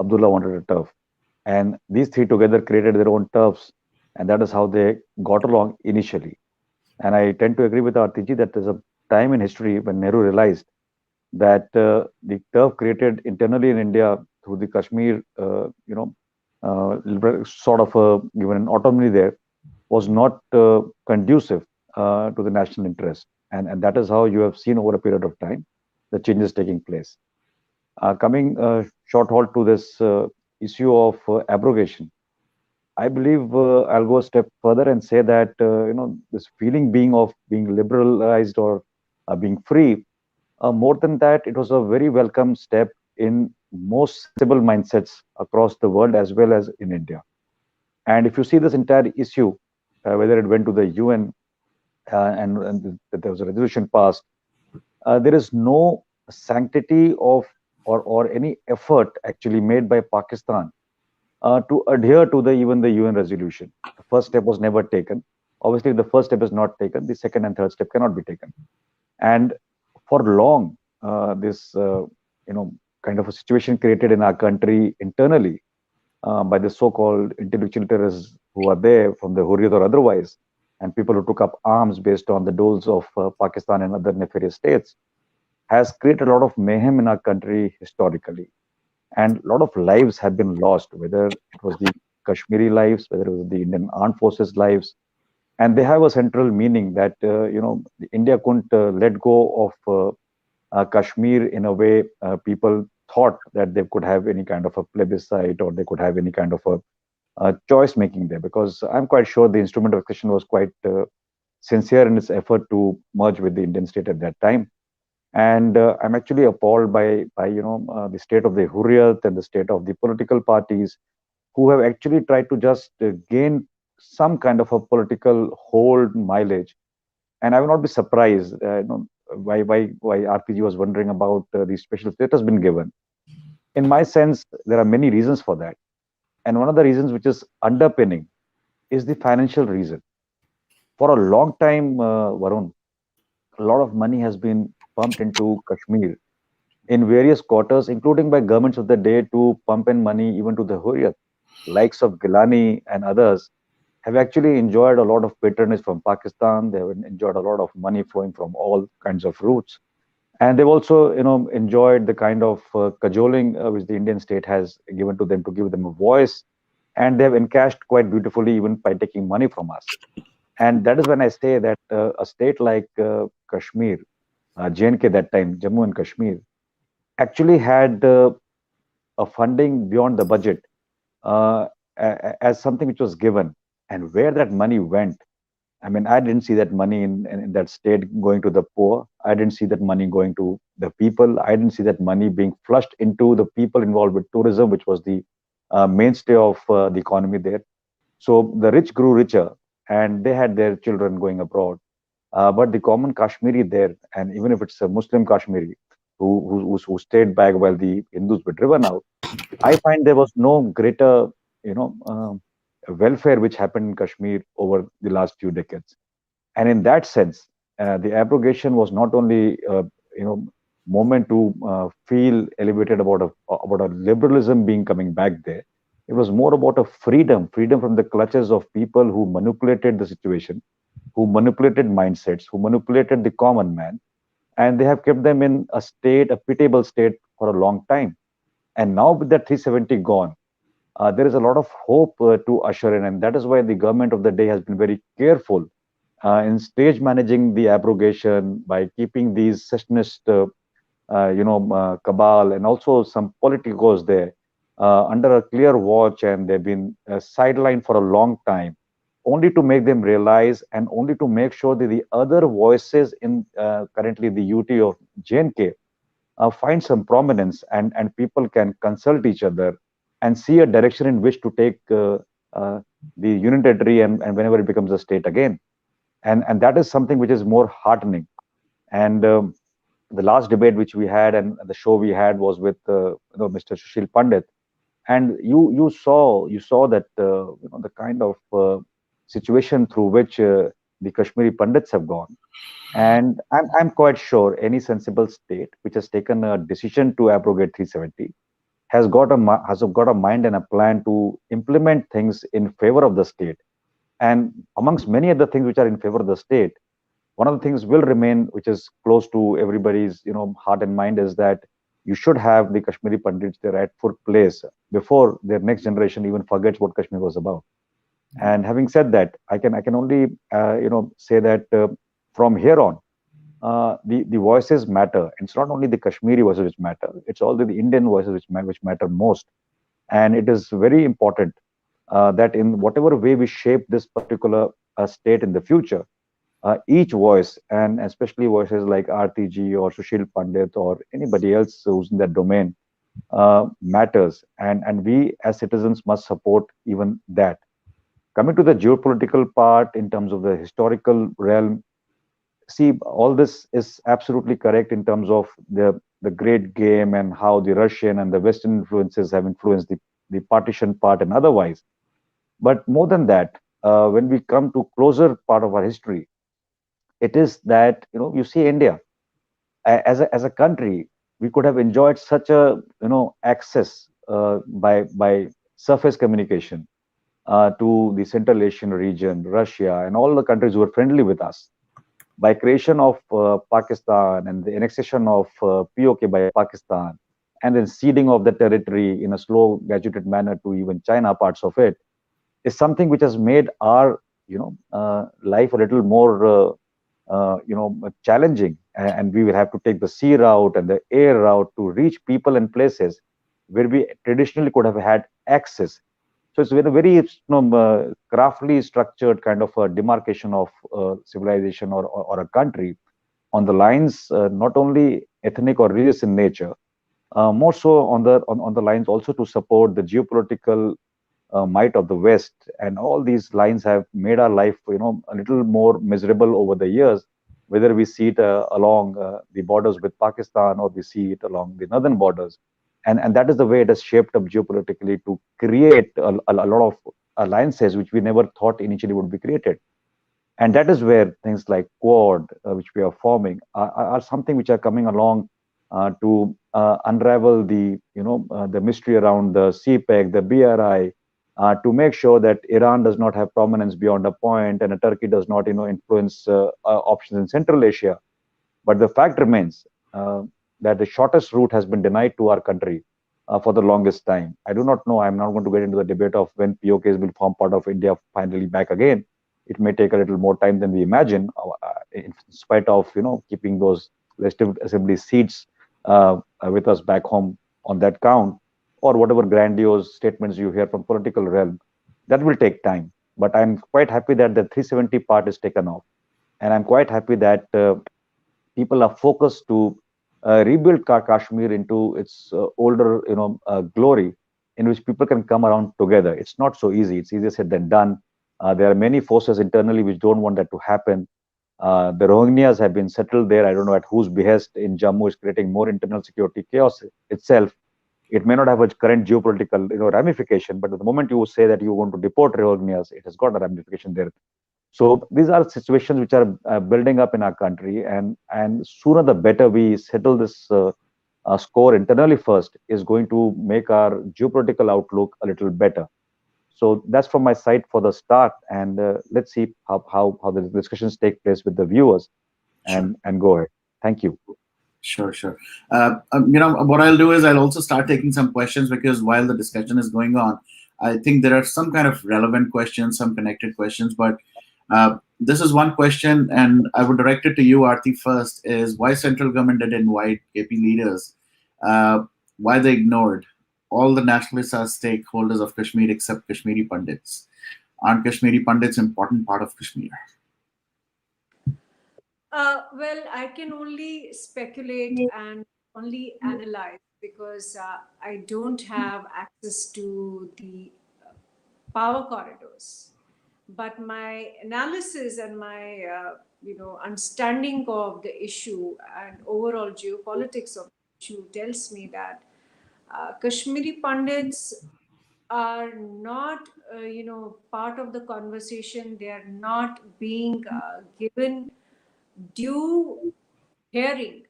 Abdullah wanted a turf. And these three together created their own turfs. And that is how they got along initially. And I tend to agree with Aarti that there's a time in history when Nehru realized that the turf created internally in India through the Kashmir, sort of given an autonomy there, was not conducive to the national interest. And that is how you have seen over a period of time the changes taking place. Coming short halt to this issue of abrogation, I believe I'll go a step further and say that this feeling being of being liberalized or being free, more than that, it was a very welcome step in most sensible mindsets across the world as well as in India. And if you see this entire issue, whether it went to the UN and there was a resolution passed, there is no sanctity of or any effort actually made by Pakistan to adhere to even the UN resolution. The first step was never taken. Obviously, if the first step is not taken, the second and third step cannot be taken. And for long, this kind of a situation created in our country internally by the so-called intellectual terrorists who are there from the Hurriyat or otherwise, and people who took up arms based on the doles of Pakistan and other nefarious states, has created a lot of mayhem in our country historically. And a lot of lives have been lost, whether it was the Kashmiri lives, whether it was the Indian armed forces lives. And they have a central meaning that, India couldn't let go of Kashmir in a way people thought that they could have any kind of a plebiscite or they could have any kind of a choice making there, because I'm quite sure the instrument of accession was quite sincere in its effort to merge with the Indian state at that time. And I'm actually appalled by the state of the Hurriyat and the state of the political parties who have actually tried to just gain some kind of a political hold mileage. And I will not be surprised why RPG was wondering about the special status been given. In my sense, there are many reasons for that. And one of the reasons which is underpinning is the financial reason. For a long time, Varun, a lot of money has been pumped into Kashmir in various quarters, including by governments of the day to pump in money even to the Hurriyat. Likes of Gilani and others have actually enjoyed a lot of patronage from Pakistan. They have enjoyed a lot of money flowing from all kinds of routes. And they've also, enjoyed the kind of cajoling which the Indian state has given to them to give them a voice. And they've encashed quite beautifully even by taking money from us. And that is when I say that a state like Kashmir, JNK that time, Jammu and Kashmir, actually had a funding beyond the budget as something which was given. And where that money went, I mean, I didn't see that money in that state going to the poor. I didn't see that money going to the people. I didn't see that money being flushed into the people involved with tourism, which was the mainstay of the economy there. So the rich grew richer and they had their children going abroad. But the common Kashmiri there, and even if it's a Muslim Kashmiri who stayed back while the Hindus were driven out, I find there was no greater, welfare which happened in Kashmir over the last few decades. And in that sense, the abrogation was not only, moment to feel elevated about a liberalism being coming back there, It was more about a freedom from the clutches of people who manipulated the situation, who manipulated mindsets, who manipulated the common man, and they have kept them in a state, a pitiable state for a long time. And now with that 370 gone, there is a lot of hope to usher in, and that is why the government of the day has been very careful in stage managing the abrogation by keeping these sessionist, cabal and also some politicos there under a clear watch, and they've been sidelined for a long time, only to make them realize and only to make sure that the other voices in currently the UT of JNK find some prominence, and people can consult each other and see a direction in which to take the union territory, and whenever it becomes a state again. And that is something which is more heartening. And the last debate which we had and the show we had was with Mr. Sushil Pandit, and you saw that the kind of situation through which the Kashmiri Pandits have gone. And I'm quite sure any sensible state which has taken a decision to abrogate 370 has got a mind and a plan to implement things in favor of the state. And amongst many other things which are in favor of the state, one of the things will remain, which is close to everybody's heart and mind, is that you should have the Kashmiri Pandits their rightful place before their next generation even forgets what Kashmir was about. And having said that, I can only say that from here on, the voices matter. It's not only the Kashmiri voices which matter; it's also the Indian voices which matter most. And it is very important that in whatever way we shape this particular state in the future, each voice, and especially voices like RTG or Sushil Pandit or anybody else who's in that domain, matters. And we as citizens must support even that. Coming to the geopolitical part in terms of the historical realm, see, all this is absolutely correct in terms of the great game and how the Russian and the Western influences have influenced the partition part and otherwise. But more than that, when we come to closer part of our history, it is that you see India as a country, we could have enjoyed such a access by surface communication to the Central Asian region, Russia, and all the countries who were friendly with us. By creation of Pakistan and the annexation of POK by Pakistan, and then ceding of the territory in a slow, graduated manner to even China, parts of it, is something which has made our life a little more challenging, and we will have to take the sea route and the air route to reach people and places where we traditionally could have had access. So it's been a very craftily structured kind of a demarcation of civilization or a country on the lines not only ethnic or religious in nature, more so on the lines also to support the geopolitical might of the West. And all these lines have made our life a little more miserable over the years, whether we see it along the borders with Pakistan or we see it along the northern borders. And that is the way it has shaped up geopolitically to create a lot of alliances which we never thought initially would be created. And that is where things like Quad, which we are forming, are something which are coming along to unravel the mystery around the CPEC, the BRI, to make sure that Iran does not have prominence beyond a point, and Turkey does not influence options in Central Asia. But the fact remains that the shortest route has been denied to our country for the longest time. I do not know. I'm not going to get into the debate of when POKs will form part of India finally back again. It may take a little more time than we imagine, in spite of keeping those legislative assembly seats with us back home on that count, or whatever grandiose statements you hear from political realm. That will take time. But I'm quite happy that the 370 part is taken off, and I'm quite happy that people are focused to rebuild Kashmir into its older, glory, in which people can come around together. It's not so easy. It's easier said than done. There are many forces internally which don't want that to happen. The Rohingyas have been settled there. I don't know at whose behest in Jammu is creating more internal security chaos itself. It may not have a current geopolitical ramification, but the moment you say that you want to deport Rohingyas, it has got a ramification there. So these are situations which are building up in our country, and sooner the better we settle this score internally first is going to make our geopolitical outlook a little better. So that's from my side for the start, and let's see how the discussions take place with the viewers, Sure. and go ahead. Thank you. Sure, sure. What I'll do is I'll also start taking some questions, because while the discussion is going on, I think there are some kind of relevant questions, some connected questions. But this is one question, and I would direct it to you, Aarti, first, is why central government did invite KP leaders, why they ignored all the nationalists as stakeholders of Kashmir except Kashmiri Pandits. Aren't Kashmiri Pandits important part of Kashmir? Well, I can only speculate and only analyze, because I don't have access to the power corridors. But my analysis and my understanding of the issue and overall geopolitics of the issue tells me that Kashmiri Pandits are not part of the conversation. They are not being given due hearing,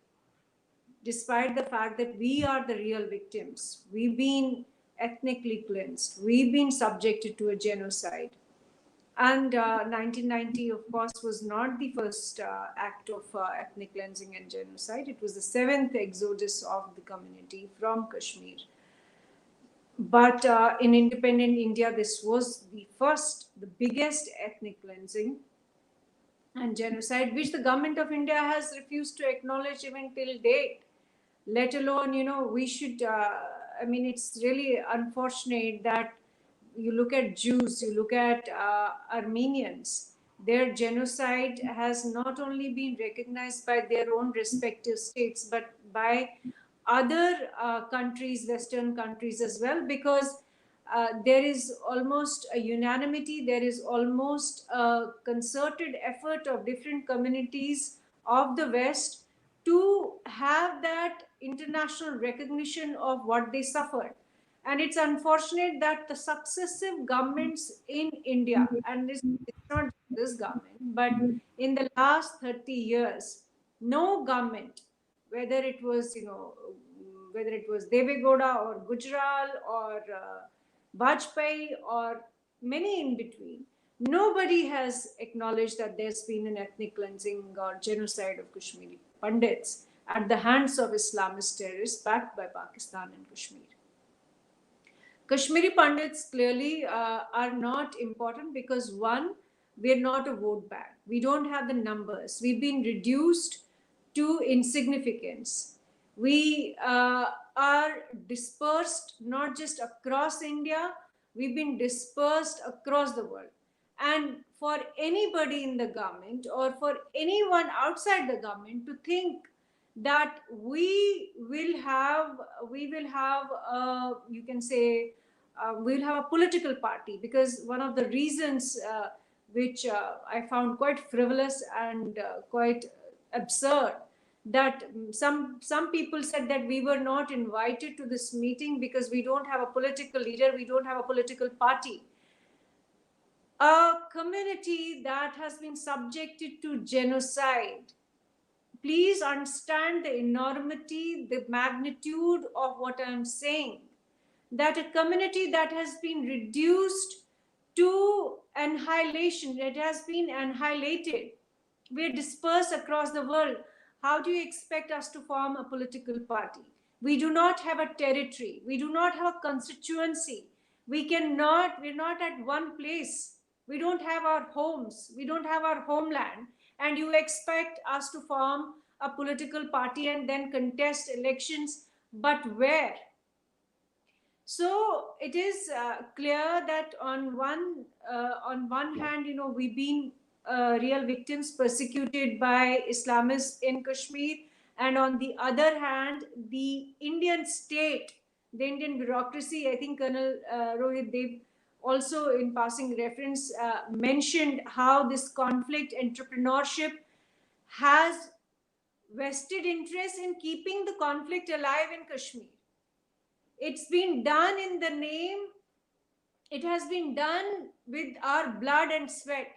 despite the fact that we are the real victims. We've been ethnically cleansed, we've been subjected to a genocide. And 1990, of course, was not the first act of ethnic cleansing and genocide. It was the seventh exodus of the community from Kashmir. But in independent India, this was the first, the biggest ethnic cleansing and genocide, which the government of India has refused to acknowledge even till date. Let alone, we should, it's really unfortunate that you look at Jews, you look at Armenians, their genocide has not only been recognized by their own respective states, but by other countries, Western countries as well, because there is almost a unanimity, there is almost a concerted effort of different communities of the West to have that international recognition of what they suffered. And it's unfortunate that the successive governments in India, and it's not this government, but in the last 30 years, no government, whether it was, whether it was Deve Gowda or Gujral or Vajpayee or many in between, nobody has acknowledged that there's been an ethnic cleansing or genocide of Kashmiri Pandits at the hands of Islamist terrorists backed by Pakistan and Kashmir. Kashmiri Pandits clearly are not important because, one, we're not a vote bank. We don't have the numbers. We've been reduced to insignificance. We are dispersed not just across India, we've been dispersed across the world. And for anybody in the government or for anyone outside the government to think that we will have you can say we'll have a political party, because one of the reasons which I found quite frivolous and quite absurd, that some people said that we were not invited to this meeting because we don't have a political leader, we don't have a political party. A community that has been subjected to genocide, please understand the enormity, the magnitude of what I'm saying. That a community that has been reduced to annihilation, it has been annihilated. We're dispersed across the world. How do you expect us to form a political party? We do not have a territory. We do not have a constituency. We're not at one place. We don't have our homes. We don't have our homeland. And you expect us to form a political party and then contest elections, but where? So it is clear that on one hand, we've been real victims persecuted by Islamists in Kashmir, and on the other hand, the Indian state, the Indian bureaucracy, I think Colonel Rohit Dev also in passing reference mentioned how this conflict entrepreneurship has vested interest in keeping the conflict alive in Kashmir. It's been done in the name, it has been done with our blood and sweat.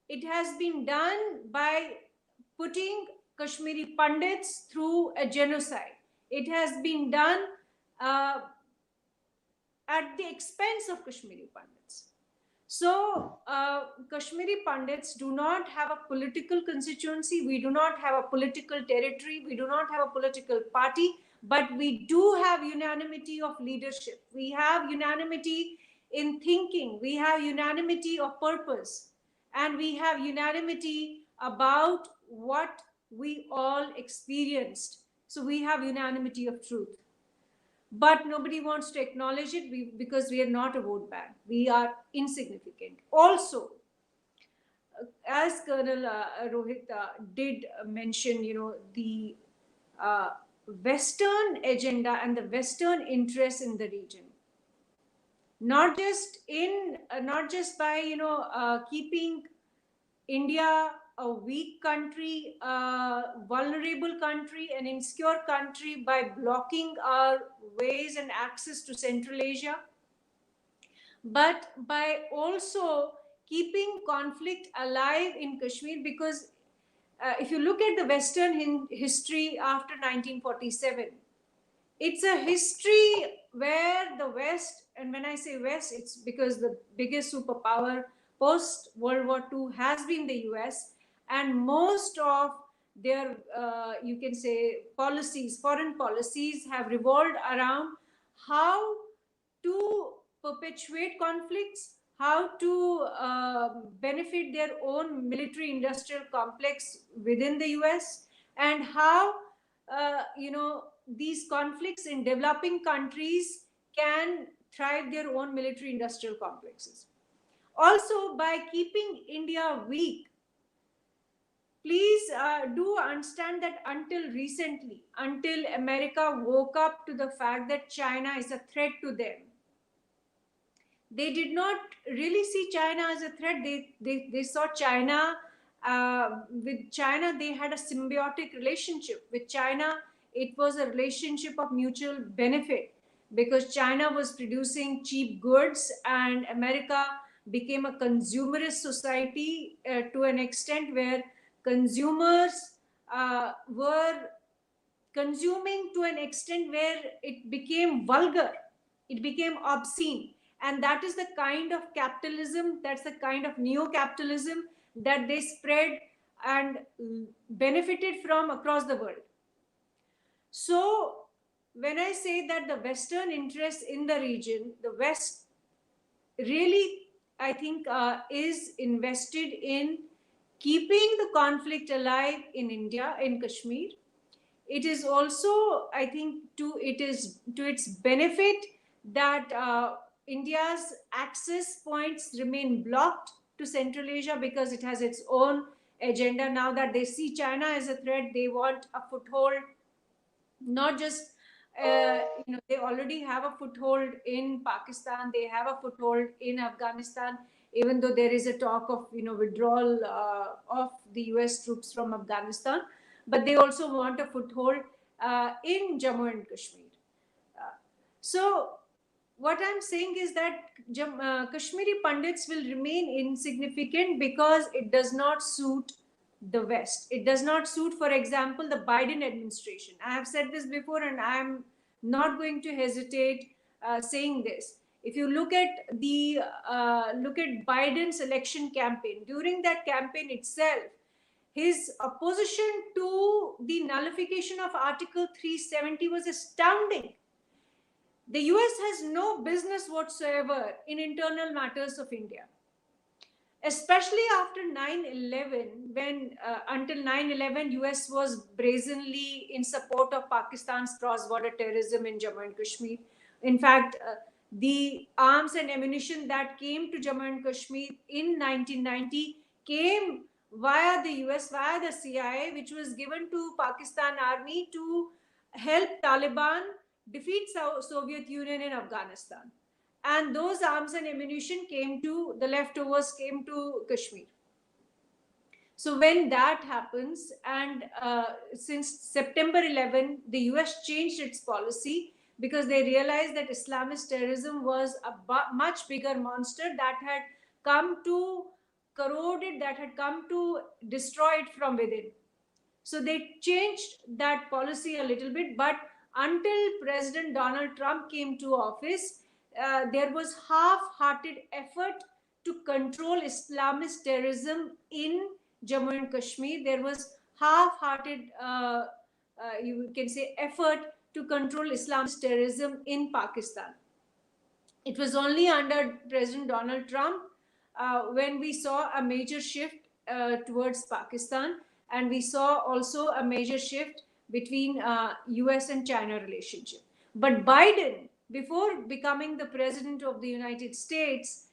It has been done by putting Kashmiri Pandits through a genocide. It has been done at the expense of Kashmiri Pandits. So, Kashmiri Pandits do not have a political constituency, we do not have a political territory, we do not have a political party, but we do have unanimity of leadership. We have unanimity in thinking, we have unanimity of purpose, and we have unanimity about what we all experienced. So, we have unanimity of truth. But nobody wants to acknowledge it because we are not a vote bank. We are insignificant. Also, as Colonel Rohit did mention, the Western agenda and the Western interests in the region, not just by keeping India a weak country, vulnerable country, an insecure country by blocking our ways and access to Central Asia, but by also keeping conflict alive in Kashmir. Because if you look at the Western history after 1947, it's a history where the West, and when I say West, it's because the biggest superpower post World War II has been the US, and most of their, you can say, foreign policies have revolved around how to perpetuate conflicts, how to benefit their own military industrial complex within the US, and how these conflicts in developing countries can thrive their own military industrial complexes. Also, by keeping India weak, please do understand that until recently, until America woke up to the fact that China is a threat to them, they did not really see China as a threat. They saw China, with China, they had a symbiotic relationship. With China, it was a relationship of mutual benefit, because China was producing cheap goods and America became a consumerist society to an extent where consumers were consuming to an extent where it became vulgar, it became obscene. And that is the kind of capitalism, that's the kind of neo-capitalism that they spread and benefited from across the world. So when I say that the Western interests in the region, the West really, I think, is invested in keeping the conflict alive in India, in Kashmir. It is also, I think, to its benefit that India's access points remain blocked to Central Asia, because it has its own agenda. Now that they see China as a threat, they want a foothold. Not just they already have a foothold in Pakistan, they have a foothold in Afghanistan, even though there is a talk of withdrawal of the US troops from Afghanistan, but they also want a foothold in Jammu and Kashmir. So what I'm saying is that Kashmiri Pandits will remain insignificant because it does not suit the West. It does not suit, for example, the Biden administration. I have said this before, and I'm not going to hesitate saying this. If you look at Biden's election campaign, during that campaign itself, his opposition to the nullification of Article 370 was astounding. The US has no business whatsoever in internal matters of India, especially after 9/11, when until 9/11, US was brazenly in support of Pakistan's cross-border terrorism in Jammu and Kashmir. In fact, the arms and ammunition that came to Jammu and Kashmir in 1990 came via the US, via the CIA, which was given to Pakistan Army to help Taliban defeat Soviet Union in Afghanistan. And those arms and ammunition the leftovers came to Kashmir. So when that happens, and since September 11, the US changed its policy because they realized that Islamist terrorism was a much bigger monster that had come to corrode it, that had come to destroy it from within. So they changed that policy a little bit, but until President Donald Trump came to office, there was half-hearted effort to control Islamist terrorism in Jammu and Kashmir. There was half-hearted, you can say, effort to control Islamist terrorism in Pakistan. It was only under President Donald Trump when we saw a major shift towards Pakistan, and we saw also a major shift between US and China relationship. But Biden, before becoming the president of the United States,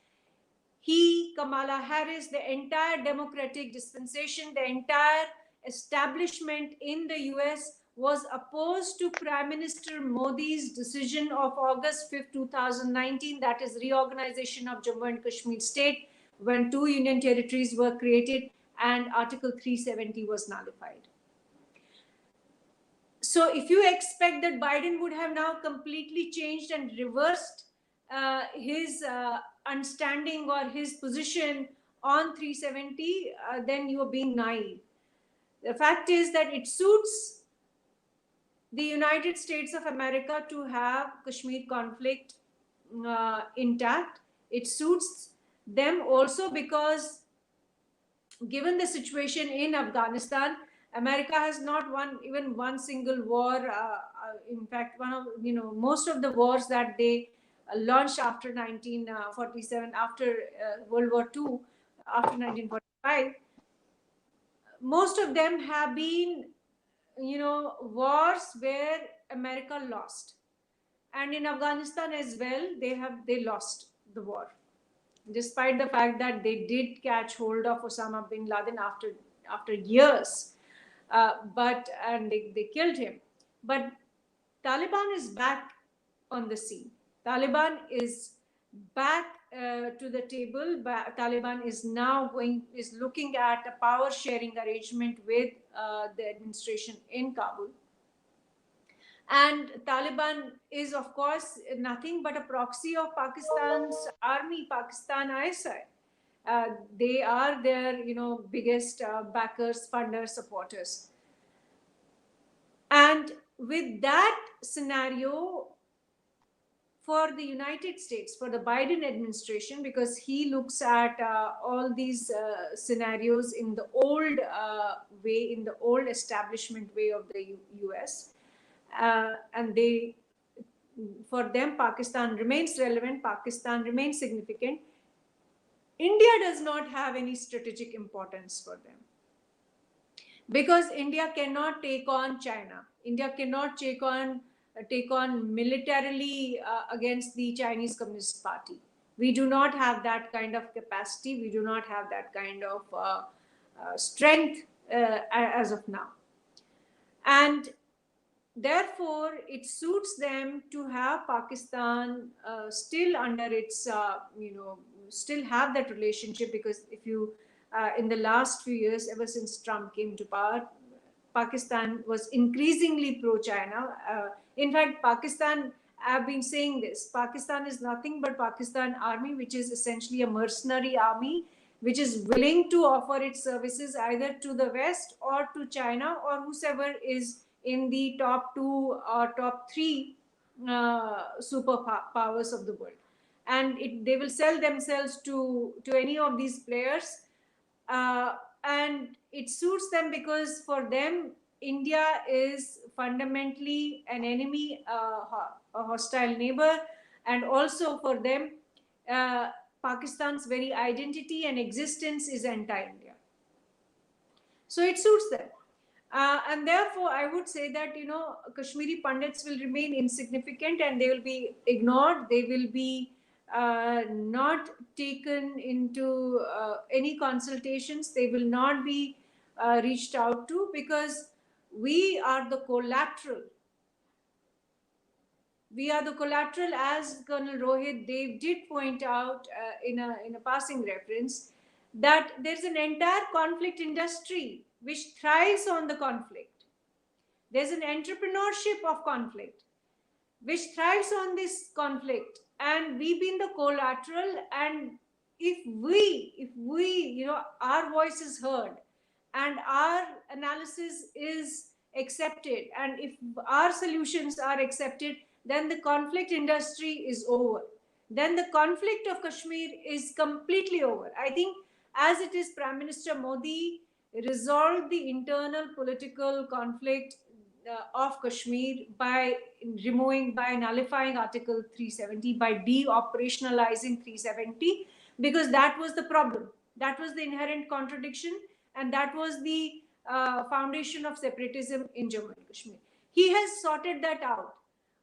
he, Kamala Harris, the entire democratic dispensation, the entire establishment in the US was opposed to Prime Minister Modi's decision of August 5th, 2019, that is reorganization of Jammu and Kashmir state, when 2 union territories were created and Article 370 was nullified. So if you expect that Biden would have now completely changed and reversed his understanding or his position on 370, then you are being naive. The fact is that it suits the United States of America to have Kashmir conflict intact. It suits them also because, given the situation in Afghanistan, America has not won even one single war. In fact, most of the wars that they launched after 1947, after World War II, after 1945, most of them have been, wars where America lost. And in Afghanistan as well, they lost the war, despite the fact that they did catch hold of Osama bin Laden after years. And they killed him. But Taliban is back on the scene. Taliban is back to the table. Taliban is now looking at a power sharing arrangement with the administration in Kabul. And Taliban is, of course, nothing but a proxy of Pakistan's army, Pakistan ISI. They are their, biggest backers, funders, supporters. And with that scenario, for the United States, for the Biden administration, because he looks at all these scenarios in the old way, in the old establishment way of the US, and for them, Pakistan remains relevant, Pakistan remains significant. India does not have any strategic importance for them, because India cannot take on China. India cannot take on militarily against the Chinese Communist Party. We do not have that kind of capacity. We do not have that kind of strength as of now. And therefore, it suits them to have Pakistan still under its, still have that relationship, because if you, in the last few years, ever since Trump came to power, Pakistan was increasingly pro-China. In fact, Pakistan, I've been saying this, Pakistan is nothing but Pakistan army, which is essentially a mercenary army, which is willing to offer its services either to the West or to China or whosoever is in the top 2 or top 3 superpowers of the world. And they will sell themselves to any of these players. And it suits them because for them, India is fundamentally an enemy, a hostile neighbor. And also for them, Pakistan's very identity and existence is anti-India. So it suits them. And therefore, I would say that, Kashmiri Pandits will remain insignificant and they will be ignored. They will be not taken into any consultations. They will not be reached out to, because we are the collateral. We are the collateral, as Colonel Rohit Dev did point out in a passing reference, that there's an entire conflict industry which thrives on the conflict. There's an entrepreneurship of conflict which thrives on this conflict, and we've been the collateral. And if we, our voice is heard and our analysis is accepted, and if our solutions are accepted, then the conflict industry is over. Then the conflict of Kashmir is completely over. I think, as it is, Prime Minister Modi resolved the internal political conflict of Kashmir by nullifying Article 370, by de-operationalizing 370, because that was the problem. That was the inherent contradiction, and that was the foundation of separatism in Jammu and Kashmir. He has sorted that out.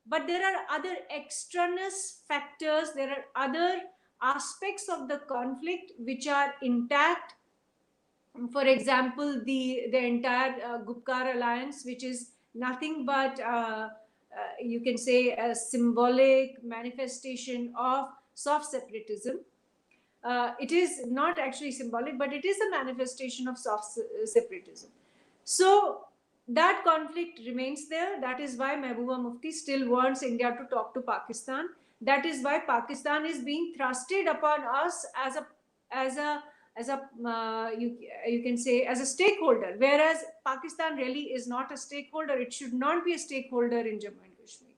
But there are other extraneous factors, there are other aspects of the conflict which are intact. For example, the entire Gupkar alliance, which is nothing but you can say a symbolic manifestation of soft separatism. It is not actually symbolic, but it is a manifestation of soft separatism. So that conflict remains there. That is why Mehbooba Mufti still wants India to talk to Pakistan. That is why Pakistan is being thrusted upon us as a you can say as a stakeholder, whereas Pakistan really is not a stakeholder. It should not be a stakeholder in Jammu and Kashmir.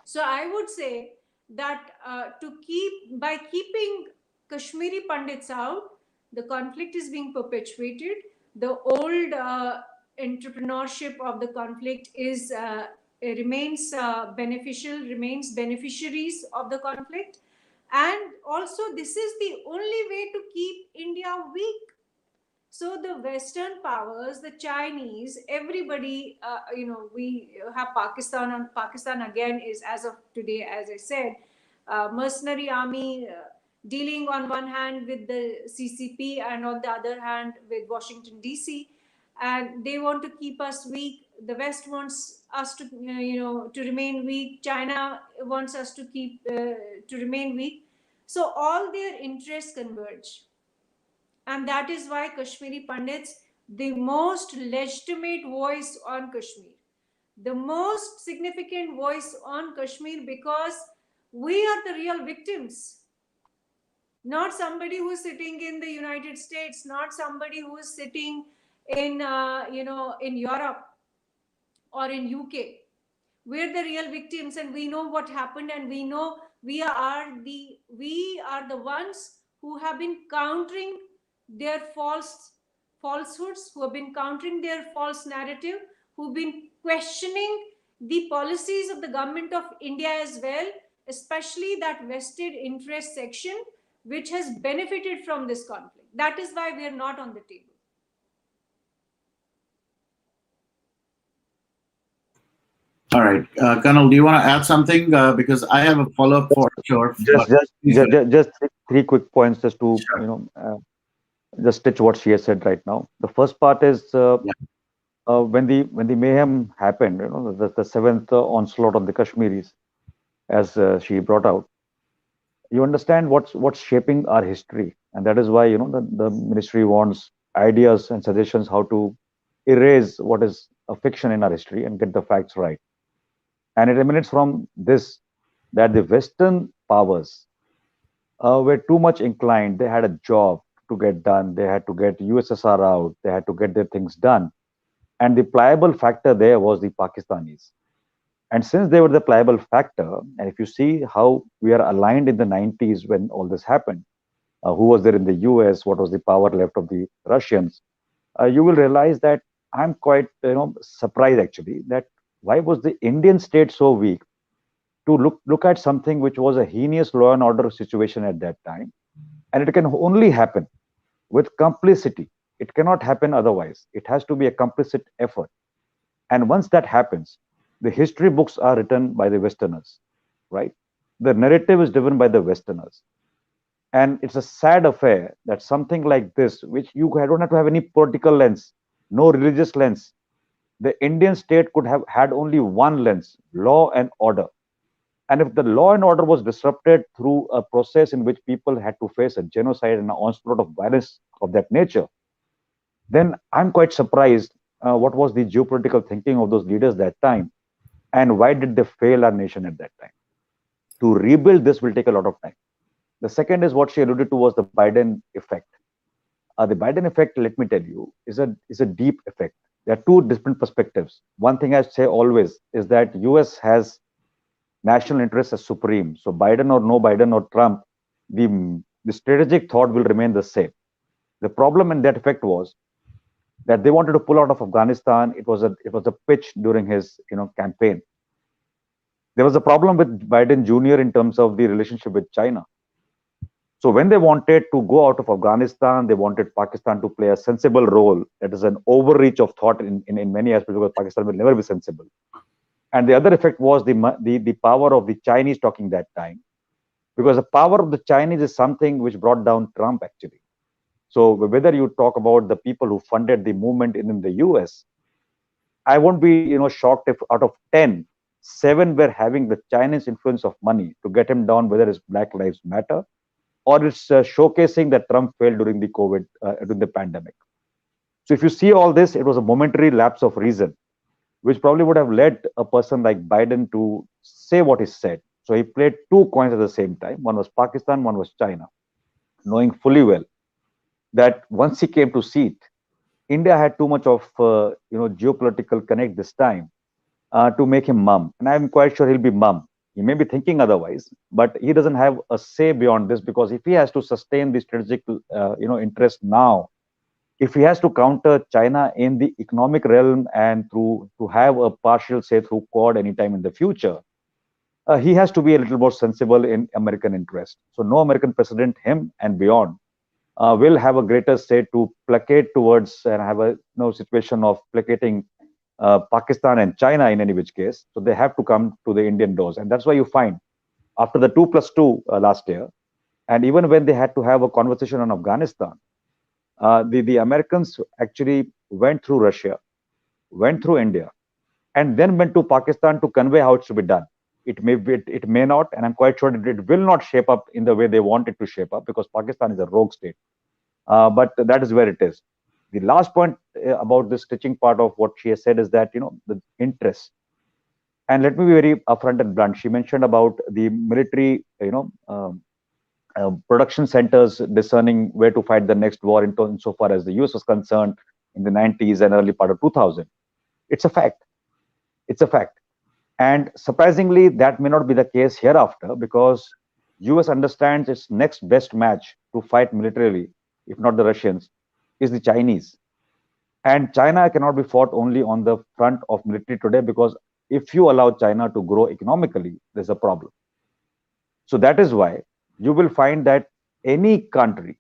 So I would say that by keeping Kashmiri Pandits out, the conflict is being perpetuated. The old entrepreneurship of the conflict remains beneficial, remains beneficiaries of the conflict. And also, this is the only way to keep India weak. So the Western powers, the Chinese, everybody, we have Pakistan, and Pakistan again is, as of today, as I said, mercenary army dealing on one hand with the CCP and on the other hand with Washington DC, and they want to keep us weak. The West wants us to, to remain weak. China wants us to remain weak. So all their interests converge. And that is why Kashmiri Pandits, the most legitimate voice on Kashmir, the most significant voice on Kashmir, because we are the real victims. Not somebody who is sitting in the United States, not somebody who is sitting in, in Europe or in UK. We're the real victims, and we know what happened, and we know we are the ones who have been countering their falsehoods, who have been countering their false narrative, who've been questioning the policies of the government of India as well, especially that vested interest section which has benefited from this conflict. That is why we are not on the table. All right, Colonel, do you want to add something? Because I have a follow-up for sure. Just three quick points, just to Sure. Just stitch what she has said right now. The first part is when the mayhem happened, the seventh onslaught on the Kashmiris, as she brought out. You understand what's shaping our history, and that is why the ministry wants ideas and suggestions how to erase what is a fiction in our history and get the facts right. And it emanates from this, that the Western powers were too much inclined. They had a job to get done. They had to get USSR out. They had to get their things done. And the pliable factor there was the Pakistanis. And since they were the pliable factor, and if you see how we are aligned in the 90s when all this happened, who was there in the US, what was the power left of the Russians, you will realize that I'm quite surprised actually that why was the Indian state so weak to look at something which was a heinous law and order situation at that time. And it can only happen with complicity. It cannot happen otherwise. It has to be a complicit effort. And once that happens, the history books are written by the Westerners, right? The narrative is driven by the Westerners. And it's a sad affair that something like this, which you don't have to have any political lens, no religious lens. The Indian state could have had only one lens, law and order. And if the law and order was disrupted through a process in which people had to face a genocide and an onslaught of violence of that nature, then I'm quite surprised what was the geopolitical thinking of those leaders that time, and why did they fail our nation at that time? To rebuild this will take a lot of time. The second is what she alluded to was the Biden effect. The Biden effect, let me tell you, is a deep effect. There are two different perspectives. One thing I say always is that US has national interest as supreme. So Biden or no Biden or Trump, the strategic thought will remain the same. The problem in that effect was that they wanted to pull out of Afghanistan. It was a pitch during his campaign. There was a problem with Biden Jr. in terms of the relationship with China. So when they wanted to go out of Afghanistan, they wanted Pakistan to play a sensible role. That is an overreach of thought in many aspects, because Pakistan will never be sensible. And the other effect was the power of the Chinese talking that time, because the power of the Chinese is something which brought down Trump actually. So whether you talk about the people who funded the movement in the US, I won't be shocked if out of 10, 7 were having the Chinese influence of money to get him down, whether it's Black Lives Matter or it's showcasing that Trump failed during the COVID, during the pandemic. So if you see all this, it was a momentary lapse of reason, which probably would have led a person like Biden to say what he said. So he played two coins at the same time. One was Pakistan, one was China, knowing fully well that once he came to seat, India had too much of geopolitical connect this time to make him mum, and I'm quite sure he'll be mum. He may be thinking otherwise, but he doesn't have a say beyond this, because if he has to sustain the strategic interest now, if he has to counter China in the economic realm and to have a partial say through Quad anytime in the future, he has to be a little more sensible in American interest. So no American president, him and beyond, will have a greater say to placate towards and have a situation of placating Pakistan and China in any which case. So they have to come to the Indian doors. And that's why you find after the 2+2 last year, and even when they had to have a conversation on Afghanistan, the Americans actually went through Russia, went through India, and then went to Pakistan to convey how it should be done. It may not, and I'm quite sure that it will not shape up in the way they want it to shape up, because Pakistan is a rogue state. But that is where it is. The last point about this stitching part of what she has said is that the interest. And let me be very upfront and blunt. She mentioned about the military, production centers discerning where to fight the next war so far as the US was concerned in the 90s and early part of 2000. It's a fact. It's a fact. And surprisingly, that may not be the case hereafter, because US understands its next best match to fight militarily, if not the Russians, is the Chinese. And China cannot be fought only on the front of military today, because if you allow China to grow economically, there's a problem. So that is why you will find that any country,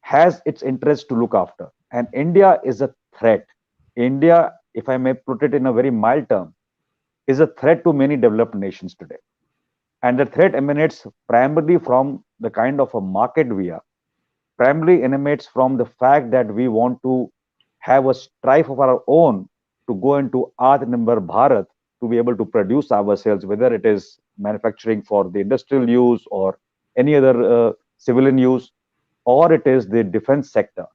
has its interest to look after. And India is a threat. India, if I may put it in a very mild term, is a threat to many developed nations today. And the threat emanates primarily from the kind of a market we are, primarily emanates from the fact that we want to have a strife of our own to go into Atmanirbhar Bharat, to be able to produce ourselves, whether it is manufacturing for the industrial use or any other civilian use, or it is the defense sector.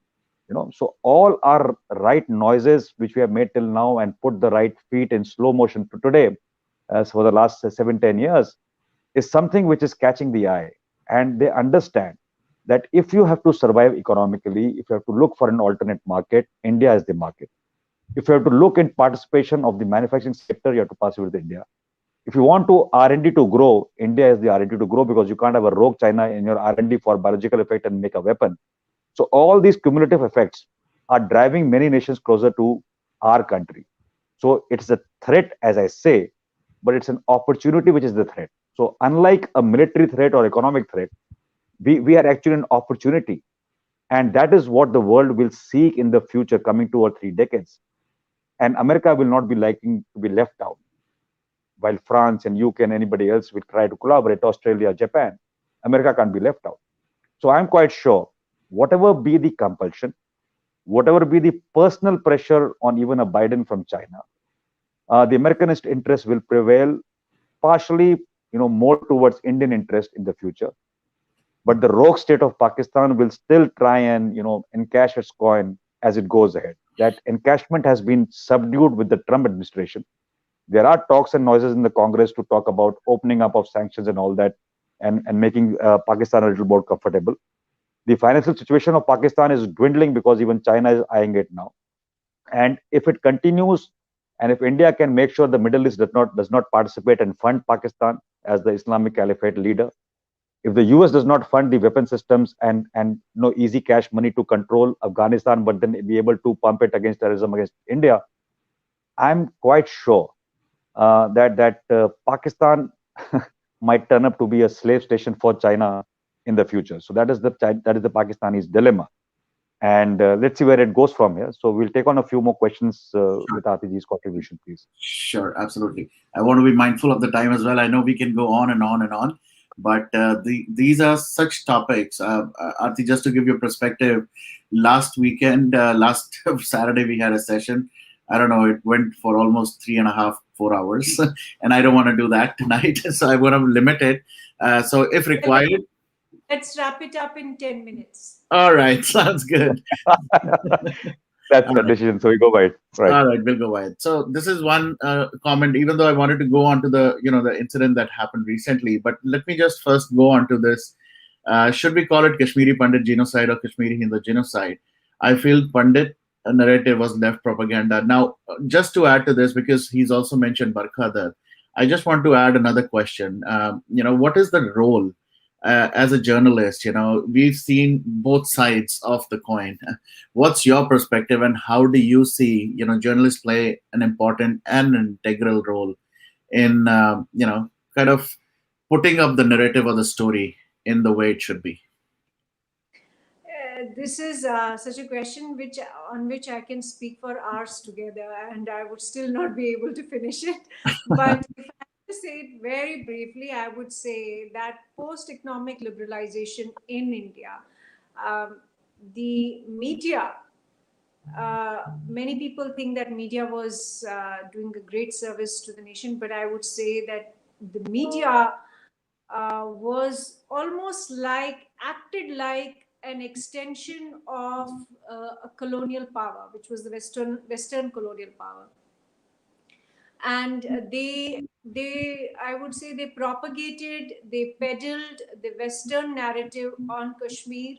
So all our right noises which we have made till now and put the right feet in slow motion to today, as for the last 7-10 years, is something which is catching the eye. And they understand that if you have to survive economically, if you have to look for an alternate market, India is the market. If you have to look in participation of the manufacturing sector, you have to pass it with India. If you want to R&D to grow, India is the R&D to grow, because you can't have a rogue China in your R&D for biological effect and make a weapon. So all these cumulative effects are driving many nations closer to our country. So it's a threat, as I say, but it's an opportunity which is the threat. So unlike a military threat or economic threat, we are actually an opportunity. And that is what the world will seek in the future, coming 2 or 3 decades. And America will not be liking to be left out. While France and UK and anybody else will try to collaborate, Australia, Japan, America can't be left out. So I'm quite sure, whatever be the compulsion, whatever be the personal pressure on even a Biden from China, the Americanist interest will prevail, partially, more towards Indian interest in the future. But the rogue state of Pakistan will still try and, encash its coin as it goes ahead. That encashment has been subdued with the Trump administration. There are talks and noises in the Congress to talk about opening up of sanctions and all that, and making Pakistan a little more comfortable. The financial situation of Pakistan is dwindling because even China is eyeing it now. And if it continues, and if India can make sure the Middle East does not participate and fund Pakistan as the Islamic Caliphate leader, if the US does not fund the weapon systems and easy cash money to control Afghanistan, but then be able to pump it against terrorism against India, I'm quite sure that Pakistan might turn up to be a slave station for China in the future. So that is the Pakistani's dilemma, and let's see where it goes from here. So we'll take on a few more questions with Aarti's contribution, please. Sure, absolutely. I want to be mindful of the time as well. I know we can go on and on and on, but these are such topics. Aarti, just to give you perspective, last weekend, last Saturday, we had a session. I don't know, it went for almost 3.5, 4 hours, and I don't want to do that tonight. So I want to limit it. So if required, Let's wrap it up in 10 minutes. all right, sounds good. That's the decision. So we go by it. Right. All right, we'll go by it. So this is one comment. Even though I wanted to go on to the incident that happened recently, but let me just first go on to this. Should we call it Kashmiri Pandit genocide or Kashmiri Hindu genocide? I feel Pandit narrative was left propaganda. Now, just to add to this, because he's also mentioned Barkhadar, I just want to add another question. What is the role as a journalist? We've seen both sides of the coin. What's your perspective, and how do you see journalists play an important and integral role in kind of putting up the narrative or the story in the way it should be? This is such a question on which I can speak for hours together, and I would still not be able to finish it. But if I have to say it very briefly, I would say that post-economic liberalization in India, the media, many people think that media was doing a great service to the nation, but I would say that the media was almost acted like an extension of a colonial power, which was the Western colonial power. And they I would say they propagated, they peddled the Western narrative on Kashmir.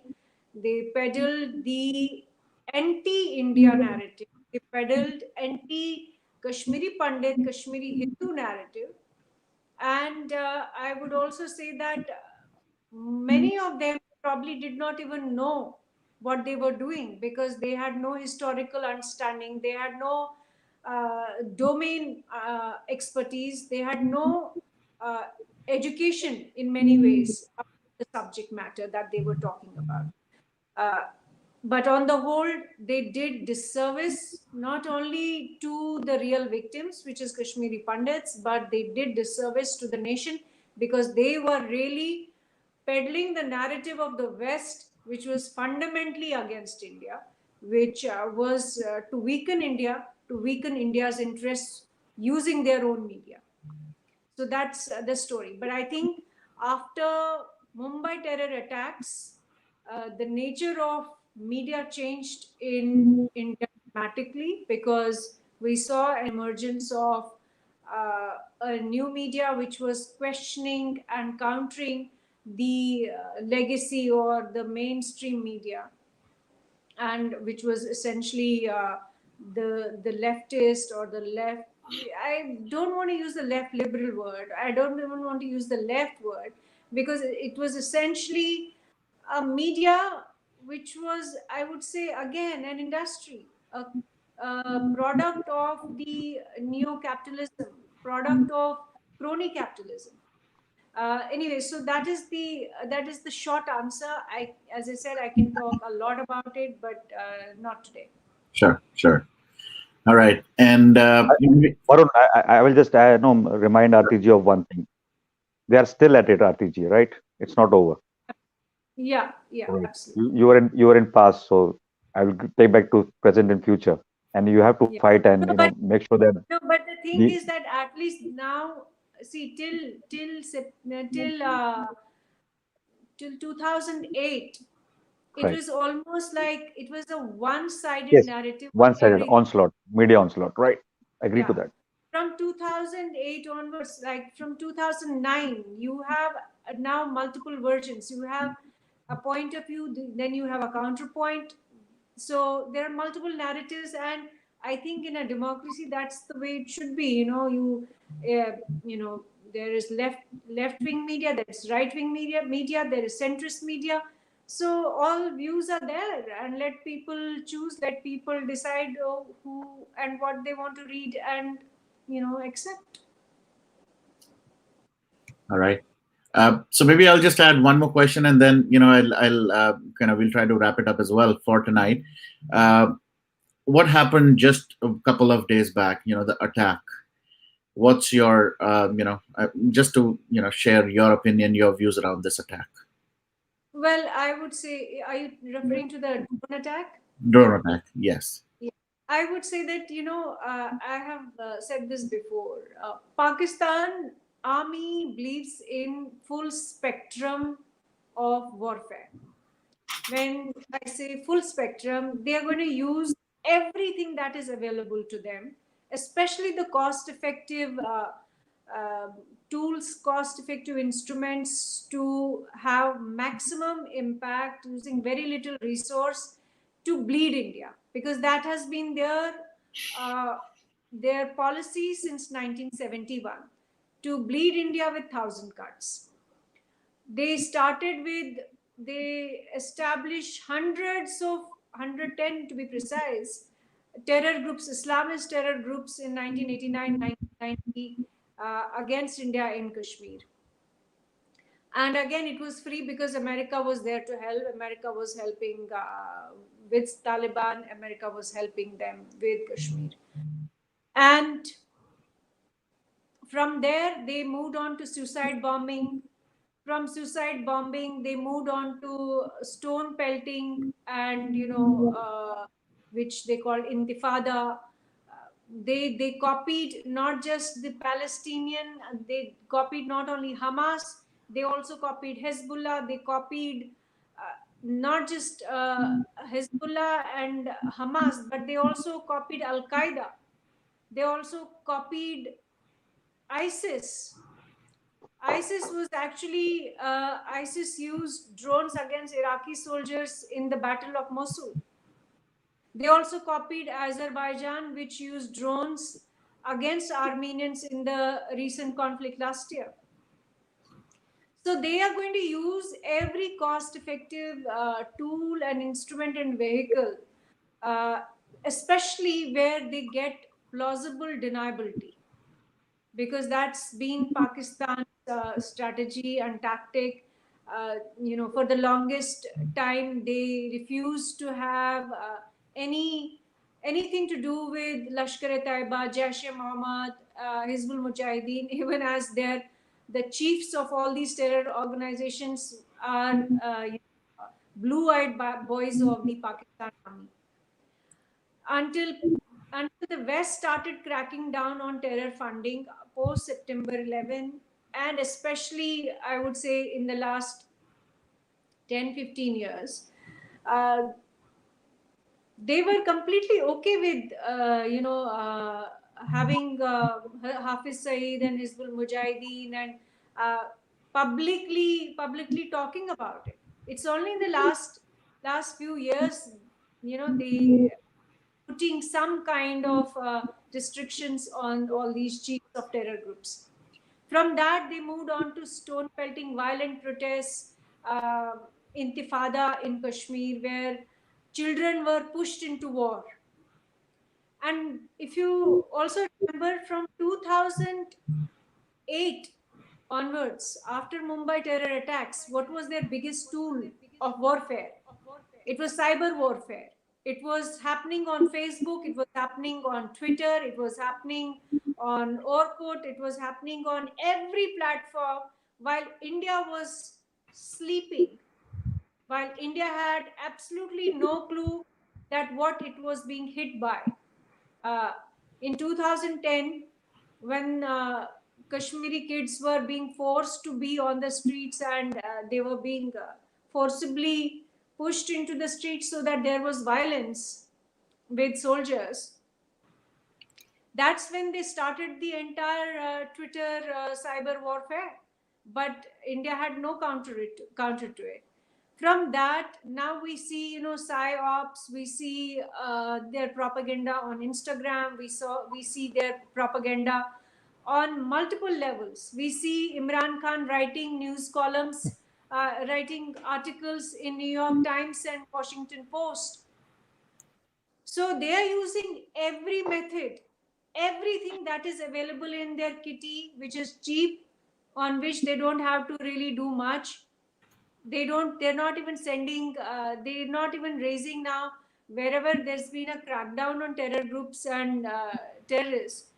They peddled the anti-India narrative. They peddled anti-Kashmiri Pandit, Kashmiri Hindu narrative. And I would also say that many of them probably did not even know what they were doing, because they had no historical understanding, they had no domain expertise, they had no uh, education in many ways about the subject matter that they were talking about. Uh, but on the whole, they did disservice not only to the real victims, which is Kashmiri Pandits, but they did disservice to the nation, because they were really peddling the narrative of the West, which was fundamentally against India, which was to weaken India, to weaken India's interests using their own media. So that's the story. But I think after Mumbai terror attacks, the nature of media changed in India dramatically, because we saw emergence of a new media which was questioning and countering the legacy or the mainstream media, and which was essentially the leftist or the left. I don't want to use the left liberal word. I don't even want to use the left word, because it was essentially a media which was, I would say, again, an industry, a product of the neo-capitalism, product of crony capitalism. Anyway, so that is the short answer. As I said, I can talk a lot about it, but not today. Sure. All right, and Varun, I will just remind RTG of one thing. They are still at it, RTG, right? It's not over. Yeah, Right. absolutely. You were in past, so I will take back to present and future, and you have to Yeah. fight and No, but make sure that no, but the thing the is that at least now, see, till 2008, it right. was almost like it was a one-sided Yes, narrative on one-sided everything. onslaught, media onslaught, right? Agree to Yeah. that. From 2008 onwards, like from 2009, you have now multiple versions. You have a point of view, then you have a counterpoint. So there are multiple narratives, and I think in a democracy, that's the way it should be. There is left wing media, there is right wing media, there is centrist media. So all views are there, and let people choose, let people decide who and what they want to read and accept. All right. So maybe I'll just add one more question, and then I'll kind of we'll try to wrap it up as well for tonight. Uh, what happened just a couple of days back? The attack. What's your just to share your opinion, your views around this attack? Well, I would say, are you referring to the drone attack? Drone attack. Yes. Yeah. I would say that, I have said this before. Pakistan army believes in full spectrum of warfare. When I say full spectrum, they are going to use everything that is available to them, especially the cost effective uh, tools, cost effective instruments to have maximum impact using very little resource to bleed India, because that has been uh, their policy since 1971, to bleed India with 1,000 cuts. They established hundreds of 110 to be precise terror groups, Islamist terror groups in 1989, 1990 against India in Kashmir. And again, it was free because America was there to help. America was helping with Taliban. America was helping them with Kashmir. And from there, they moved on to suicide bombing. From suicide bombing, they moved on to stone pelting, and which they called Intifada. They copied not just the Palestinian, they copied not only Hamas, they also copied Hezbollah, they copied not just Hezbollah and Hamas, but they also copied Al Qaeda. They also copied ISIS. ISIS used drones against Iraqi soldiers in the Battle of Mosul. They also copied Azerbaijan, which used drones against Armenians in the recent conflict last year. So they are going to use every cost-effective tool and instrument and vehicle, uh, especially where they get plausible deniability, because that's been Pakistan's strategy and tactic. For the longest time, they refused to have anything to do with Lashkar-e-Taiba, Jaish-e-Mohammed, Hizbul Mujahideen, even as the chiefs of all these terror organizations are blue-eyed boys of the Pakistan army. Until the West started cracking down on terror funding post September 11, and especially, I would say, in the last 10-15 years, uh, they were completely okay with having Hafiz Saeed and Hizbul Mujahideen, and publicly talking about it. It's only in the last few years, they putting some kind of restrictions on all these chiefs of terror groups. From that, they moved on to stone pelting, violent protests, uh, intifada in Kashmir, where children were pushed into war. And if you also remember, from 2008 onwards, after Mumbai terror attacks, what was their biggest tool of warfare? It was cyber warfare. It was happening on Facebook, it was happening on Twitter, it was happening on Orkut, it was happening on every platform, while India was sleeping, while India had absolutely no clue that what it was being hit by. Uh, in 2010, when Kashmiri kids were being forced to be on the streets, and they were being forcibly pushed into the streets so that there was violence with soldiers, that's when they started the entire Twitter cyber warfare. But India had no counter to it. From that, now we see, psyops. We see their propaganda on Instagram. We see their propaganda on multiple levels. We see Imran Khan writing news columns, writing articles in New York Times and Washington Post. So they are using every method, everything that is available in their kitty, which is cheap, on which they don't have to really do much. They're not even they're not even raising now. Wherever there's been a crackdown on terror groups and terrorists,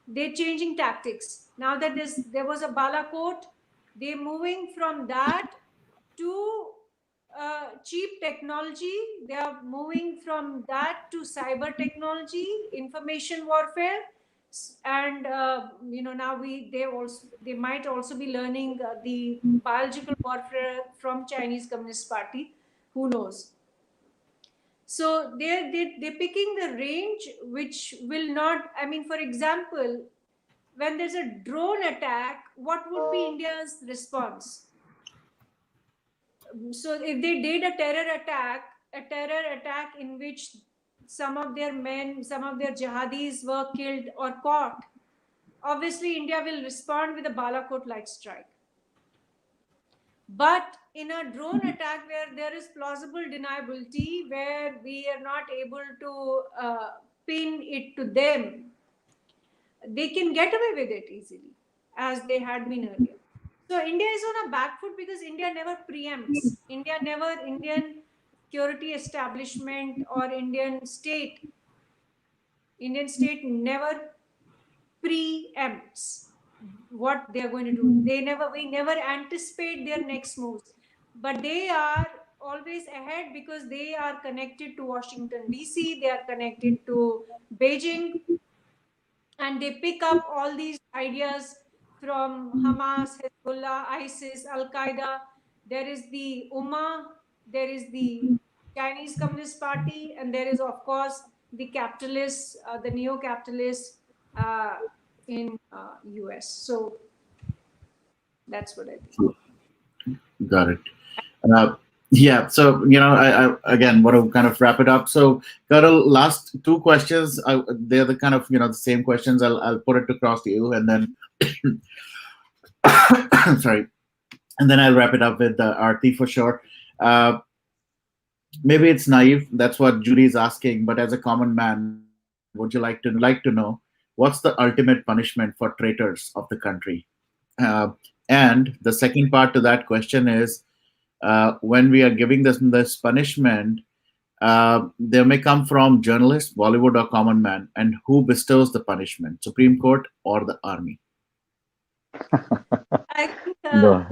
they're changing tactics. Now that there was a Balakot, they're moving from that to cheap technology. They are moving from that to cyber technology, information warfare, and now they might also be learning the biological warfare from Chinese Communist Party. Who knows? So they're picking the range which will not. I mean, for example, when there's a drone attack, what would be India's response? So if they did a terror attack in which some of their men, some of their jihadis were killed or caught, obviously India will respond with a Balakot like strike. But in a drone attack where there is plausible deniability, where we are not able to pin it to them, they can get away with it easily, as they had been earlier. So India is on a back foot because India never preempts. Indian security establishment or Indian state never preempts what they are going to do. We never anticipate their next moves, but they are always ahead because they are connected to Washington DC, they are connected to Beijing, and they pick up all these ideas from Hamas, Hezbollah, ISIS, Al Qaeda. There is the Ummah, there is the Chinese Communist Party, and there is, of course, the capitalists, the neo-capitalists in US. So that's what I think. Got it. Yeah, so I again want to kind of wrap it up. So, got a last two questions. They're the kind of the same questions. I'll put it across to you, and then sorry, and then I'll wrap it up with Aarti for sure. Maybe it's naive. That's what Judy is asking. But as a common man, would you like to know what's the ultimate punishment for traitors of the country? Uh, and the second part to that question is, when we are giving this punishment, they may come from journalists, Bollywood, or common man, and who bestows the punishment, Supreme Court or the army? I think, No.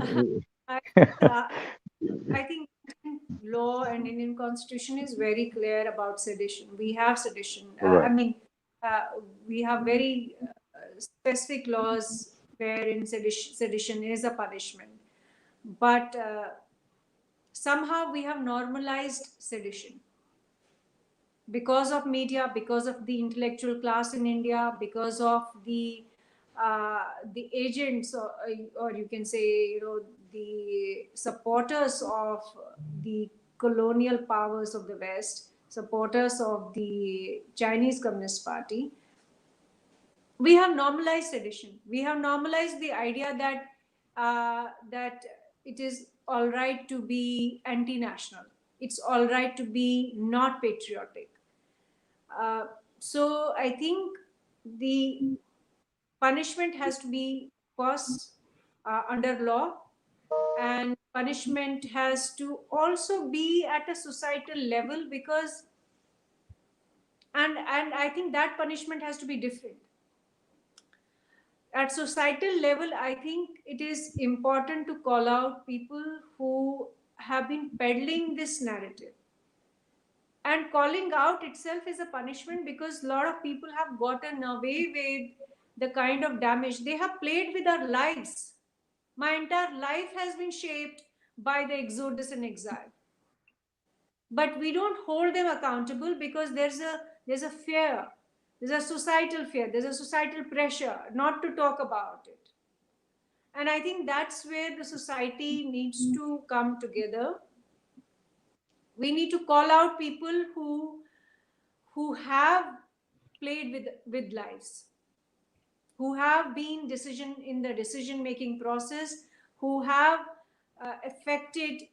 I think Indian law and Indian Constitution is very clear about sedition. We have sedition. Right. We have very specific laws wherein sedition is a punishment. But somehow we have normalized sedition because of media, because of the intellectual class in India, because of the agents, or you can say, the supporters of the colonial powers of the West, supporters of the Chinese Communist Party. We have normalized sedition. We have normalized the idea that it is all right to be anti-national. It's all right to be not patriotic. So I think the punishment has to be first under law, and punishment has to also be at a societal level, because and I think that punishment has to be different. At societal level, I think it is important to call out people who have been peddling this narrative. And calling out itself is a punishment, because a lot of people have gotten away with the kind of damage. They have played with our lives. My entire life has been shaped by the exodus and exile. But we don't hold them accountable because there's a fear. There's a societal fear. There's a societal pressure not to talk about it. And I think that's where the society needs to come together We need to call out people who have played with lives, who have been in the decision making process, who have affected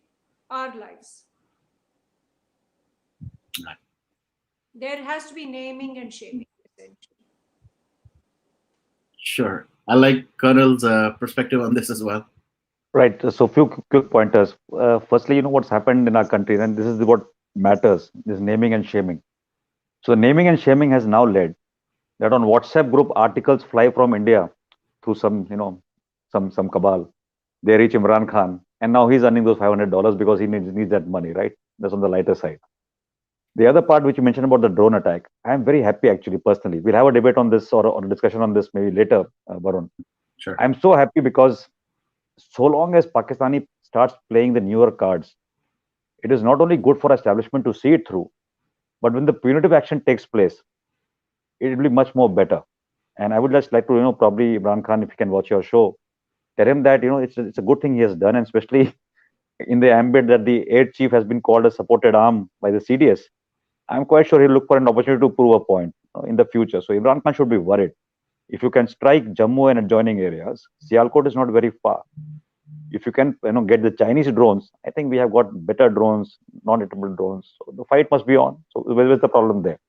our lives. There has to be naming and shaming, essentially. Sure. I like Colonel's perspective on this as well. Right. So few quick pointers. Firstly, what's happened in our country, and this is what matters, this naming and shaming. So naming and shaming has now led that on WhatsApp group articles fly from India through some cabal. They reach Imran Khan, and now he's earning those $500 because he needs that money, right? That's on the lighter side. The other part which you mentioned about the drone attack, I am very happy actually personally. We'll have a debate on this or a discussion on this maybe later, Varun. Sure. I'm so happy because so long as Pakistani starts playing the newer cards, it is not only good for establishment to see it through, but when the punitive action takes place, it will be much more better. And I would just like to, probably Imran Khan, if you can watch your show, tell him that, it's a good thing he has done, and especially in the ambit that the aid chief has been called a supported arm by the CDS. I'm quite sure he'll look for an opportunity to prove a point in the future. So Imran Khan should be worried. If you can strike Jammu and adjoining areas, Sialkot is not very far. If you can, get the Chinese drones, I think we have got better drones, non-hittable drones. So the fight must be on. So where is the problem there?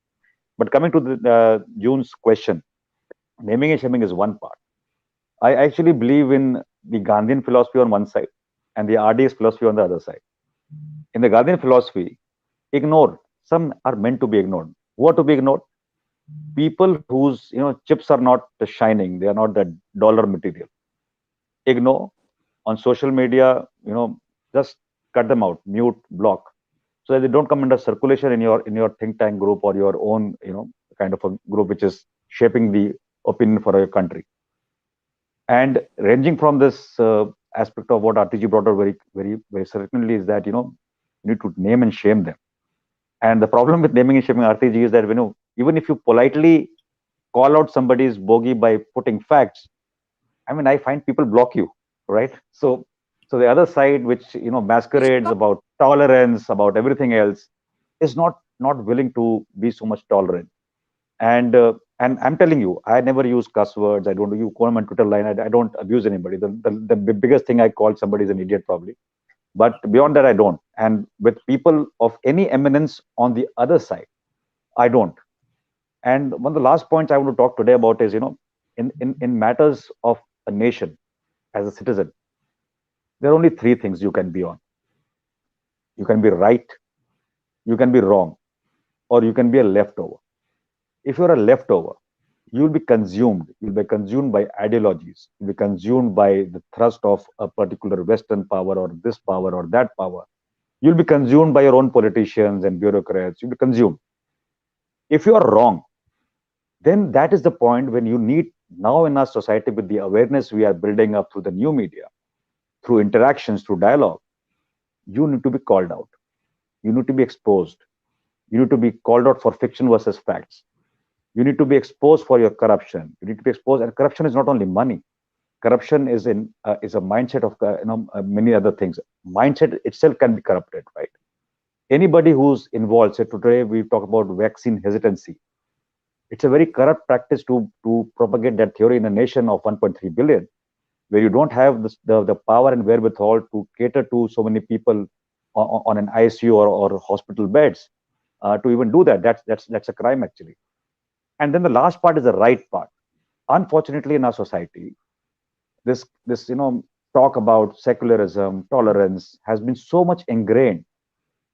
But coming to the June's question, naming and shaming is one part. I actually believe in the Gandhian philosophy on one side and the RDS philosophy on the other side. In the Gandhian philosophy, ignore. Some are meant to be ignored. Who are to be ignored? People whose chips are not shining. They are not that dollar material. Ignore. On social media, just cut them out, mute, block, so that they don't come under circulation in your think tank group or your own kind of a group which is shaping the opinion for your country. And ranging from this aspect of what RTG brought out very, very, very certainly is that you need to name and shame them. And the problem with naming and shaming, RTG, is that even if you politely call out somebody's bogey by putting facts, I mean, I find people block you, right? So the other side, which masquerades about tolerance, about everything else, is not willing to be so much tolerant. And I'm telling you, I never use cuss words. I don't use call on Twitter line. I don't abuse anybody. The biggest thing I call somebody is an idiot probably, but beyond that I don't. And with people of any eminence on the other side, I don't. And one of the last points I want to talk today about is in matters of a nation, as a citizen, there are only three things you can be on. You can be right, you can be wrong, or you can be a leftover. If you're a leftover, you'll be consumed. You'll be consumed by ideologies. You'll be consumed by the thrust of a particular Western power or this power or that power. You'll be consumed by your own politicians and bureaucrats. You'll be consumed. If you are wrong, then that is the point when you need, now in our society, with the awareness we are building up through the new media, through interactions, through dialogue, you need to be called out. You need to be exposed. You need to be called out for fiction versus facts. You need to be exposed for your corruption. You need to be exposed, and corruption is not only money. Corruption is a mindset of many other things. Mindset itself can be corrupted, right? Anybody who's involved. Say today we talk about vaccine hesitancy. It's a very corrupt practice to propagate that theory in a nation of 1.3 billion, where you don't have the power and wherewithal to cater to so many people on an ICU or hospital beds to even do that. That's a crime actually. And then the last part is the right part. Unfortunately, in our society, this talk about secularism, tolerance has been so much ingrained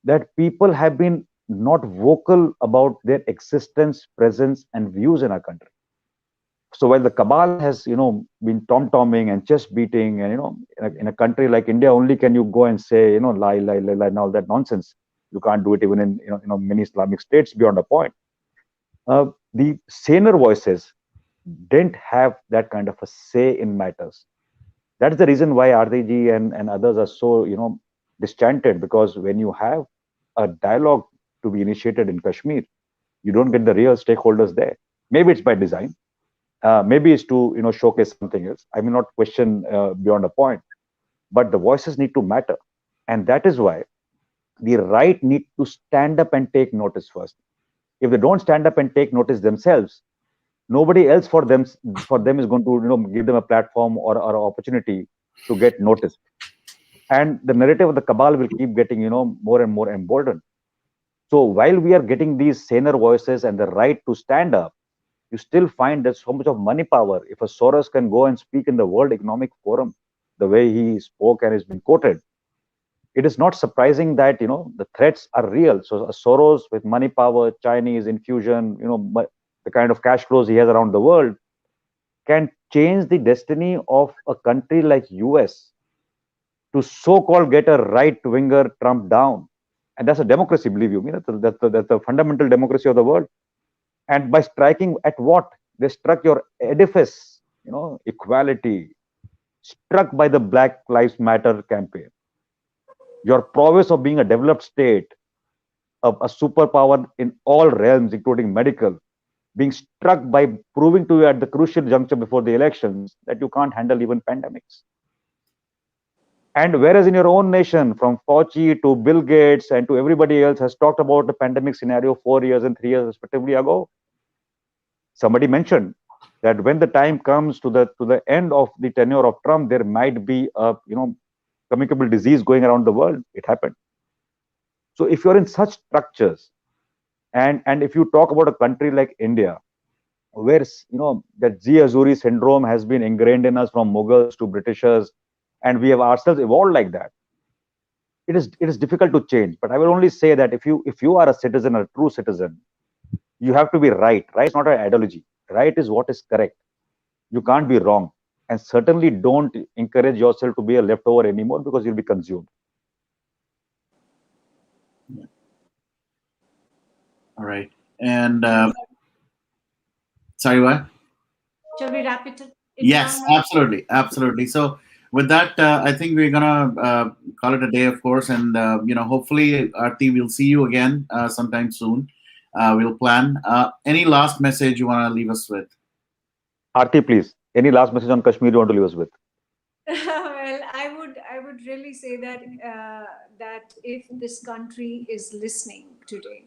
that people have been not vocal about their existence, presence, and views in our country. So while the cabal has been tom-tomming and chest beating, and in a country like India, only can you go and say lie, lie, lie, lie, and all that nonsense. You can't do it even in many Islamic states beyond a point. The saner voices didn't have that kind of a say in matters. That's the reason why RDG and others are so disenchanted, because when you have a dialogue to be initiated in Kashmir, you don't get the real stakeholders there. Maybe it's by design. Maybe it's to showcase something else. I may not question beyond a point, but the voices need to matter, and that is why the right need to stand up and take notice first. If they don't stand up and take notice themselves, nobody else for them is going to give them a platform or opportunity to get noticed. And the narrative of the cabal will keep getting more and more emboldened. So while we are getting these saner voices and the right to stand up, you still find there's so much of money power. If a Soros can go and speak in the World Economic Forum the way he spoke and has been quoted, it is not surprising that the threats are real. So a Soros with money power, Chinese infusion, the kind of cash flows he has around the world can change the destiny of a country like US to so-called get a right-winger Trump down. And that's a democracy, believe you me. That's the fundamental democracy of the world. And by striking at what? They struck your edifice, equality, struck by the Black Lives Matter campaign. Your prowess of being a developed state, of a superpower in all realms, including medical, being struck by proving to you at the crucial juncture before the elections that you can't handle even pandemics. And whereas in your own nation, from Fauci to Bill Gates and to everybody else has talked about the pandemic scenario 4 years and 3 years respectively ago, somebody mentioned that when the time comes to the end of the tenure of Trump, there might be a communicable disease going around the world. It happened. So if you're in such structures, and if you talk about a country like India, where that Azuri syndrome has been ingrained in us from Mughals to Britishers, and we have ourselves evolved like that, it is difficult to change. But I will only say that if you are a citizen, a true citizen, you have to be right. Right is not an ideology. Right is what is correct. You can't be wrong. And certainly don't encourage yourself to be a leftover anymore, because you'll be consumed. Yeah. All right. And sorry, what? Shall we wrap it? Yes, absolutely. So with that, I think we're gonna call it a day, of course, and hopefully, Aarti, we'll see you again sometime soon. We'll plan. Any last message you want to leave us with? Aarti, please. Any last message on Kashmir you want to leave us with? Well, I would really say that that if this country is listening today,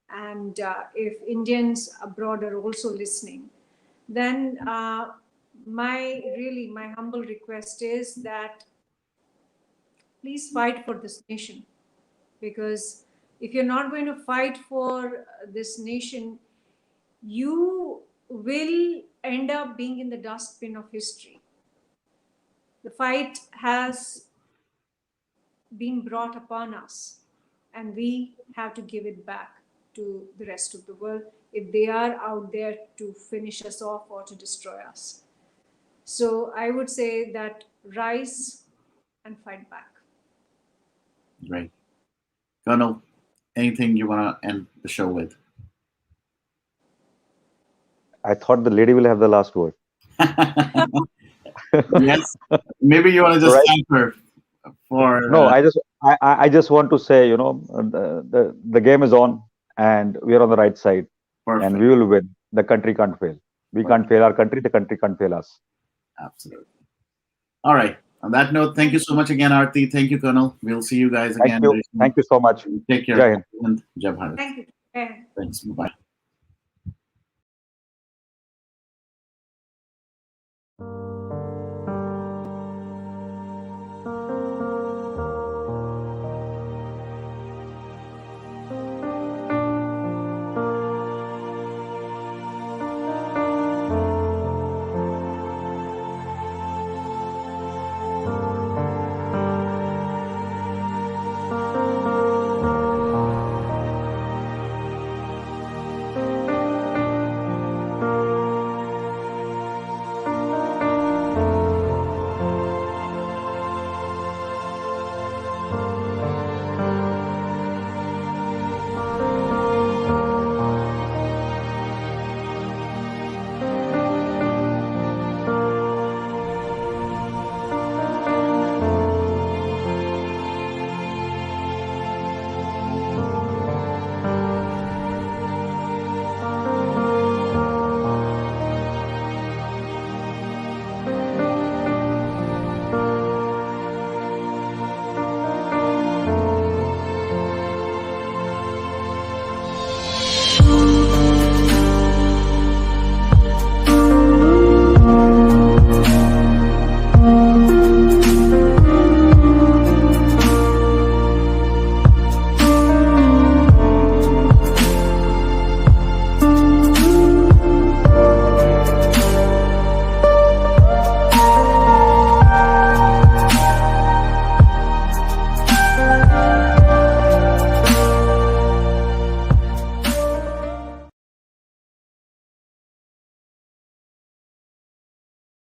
and if Indians abroad are also listening, then my humble request is that please fight for this nation, because if you're not going to fight for this nation, you will end up being in the dustbin of history. The fight has been brought upon us, and we have to give it back to the rest of the world if they are out there to finish us off or to destroy us. So I would say that rise and fight back. Great. Colonel, anything you want to end the show with? I thought the lady will have the last word. Yes. Maybe you want to just Right. thank her for. No, I just want to say, the game is on, and we are on the right side, Perfect. and we will win. The country can't fail. We can't fail our country. The country can't fail us. Absolutely. All right. On that note, thank you so much again, Aarti. Thank you, Colonel. We'll see you guys again. Thank you so much. Take care. Jai Hind. And Jai Bharat. Thank you. Thanks. Bye.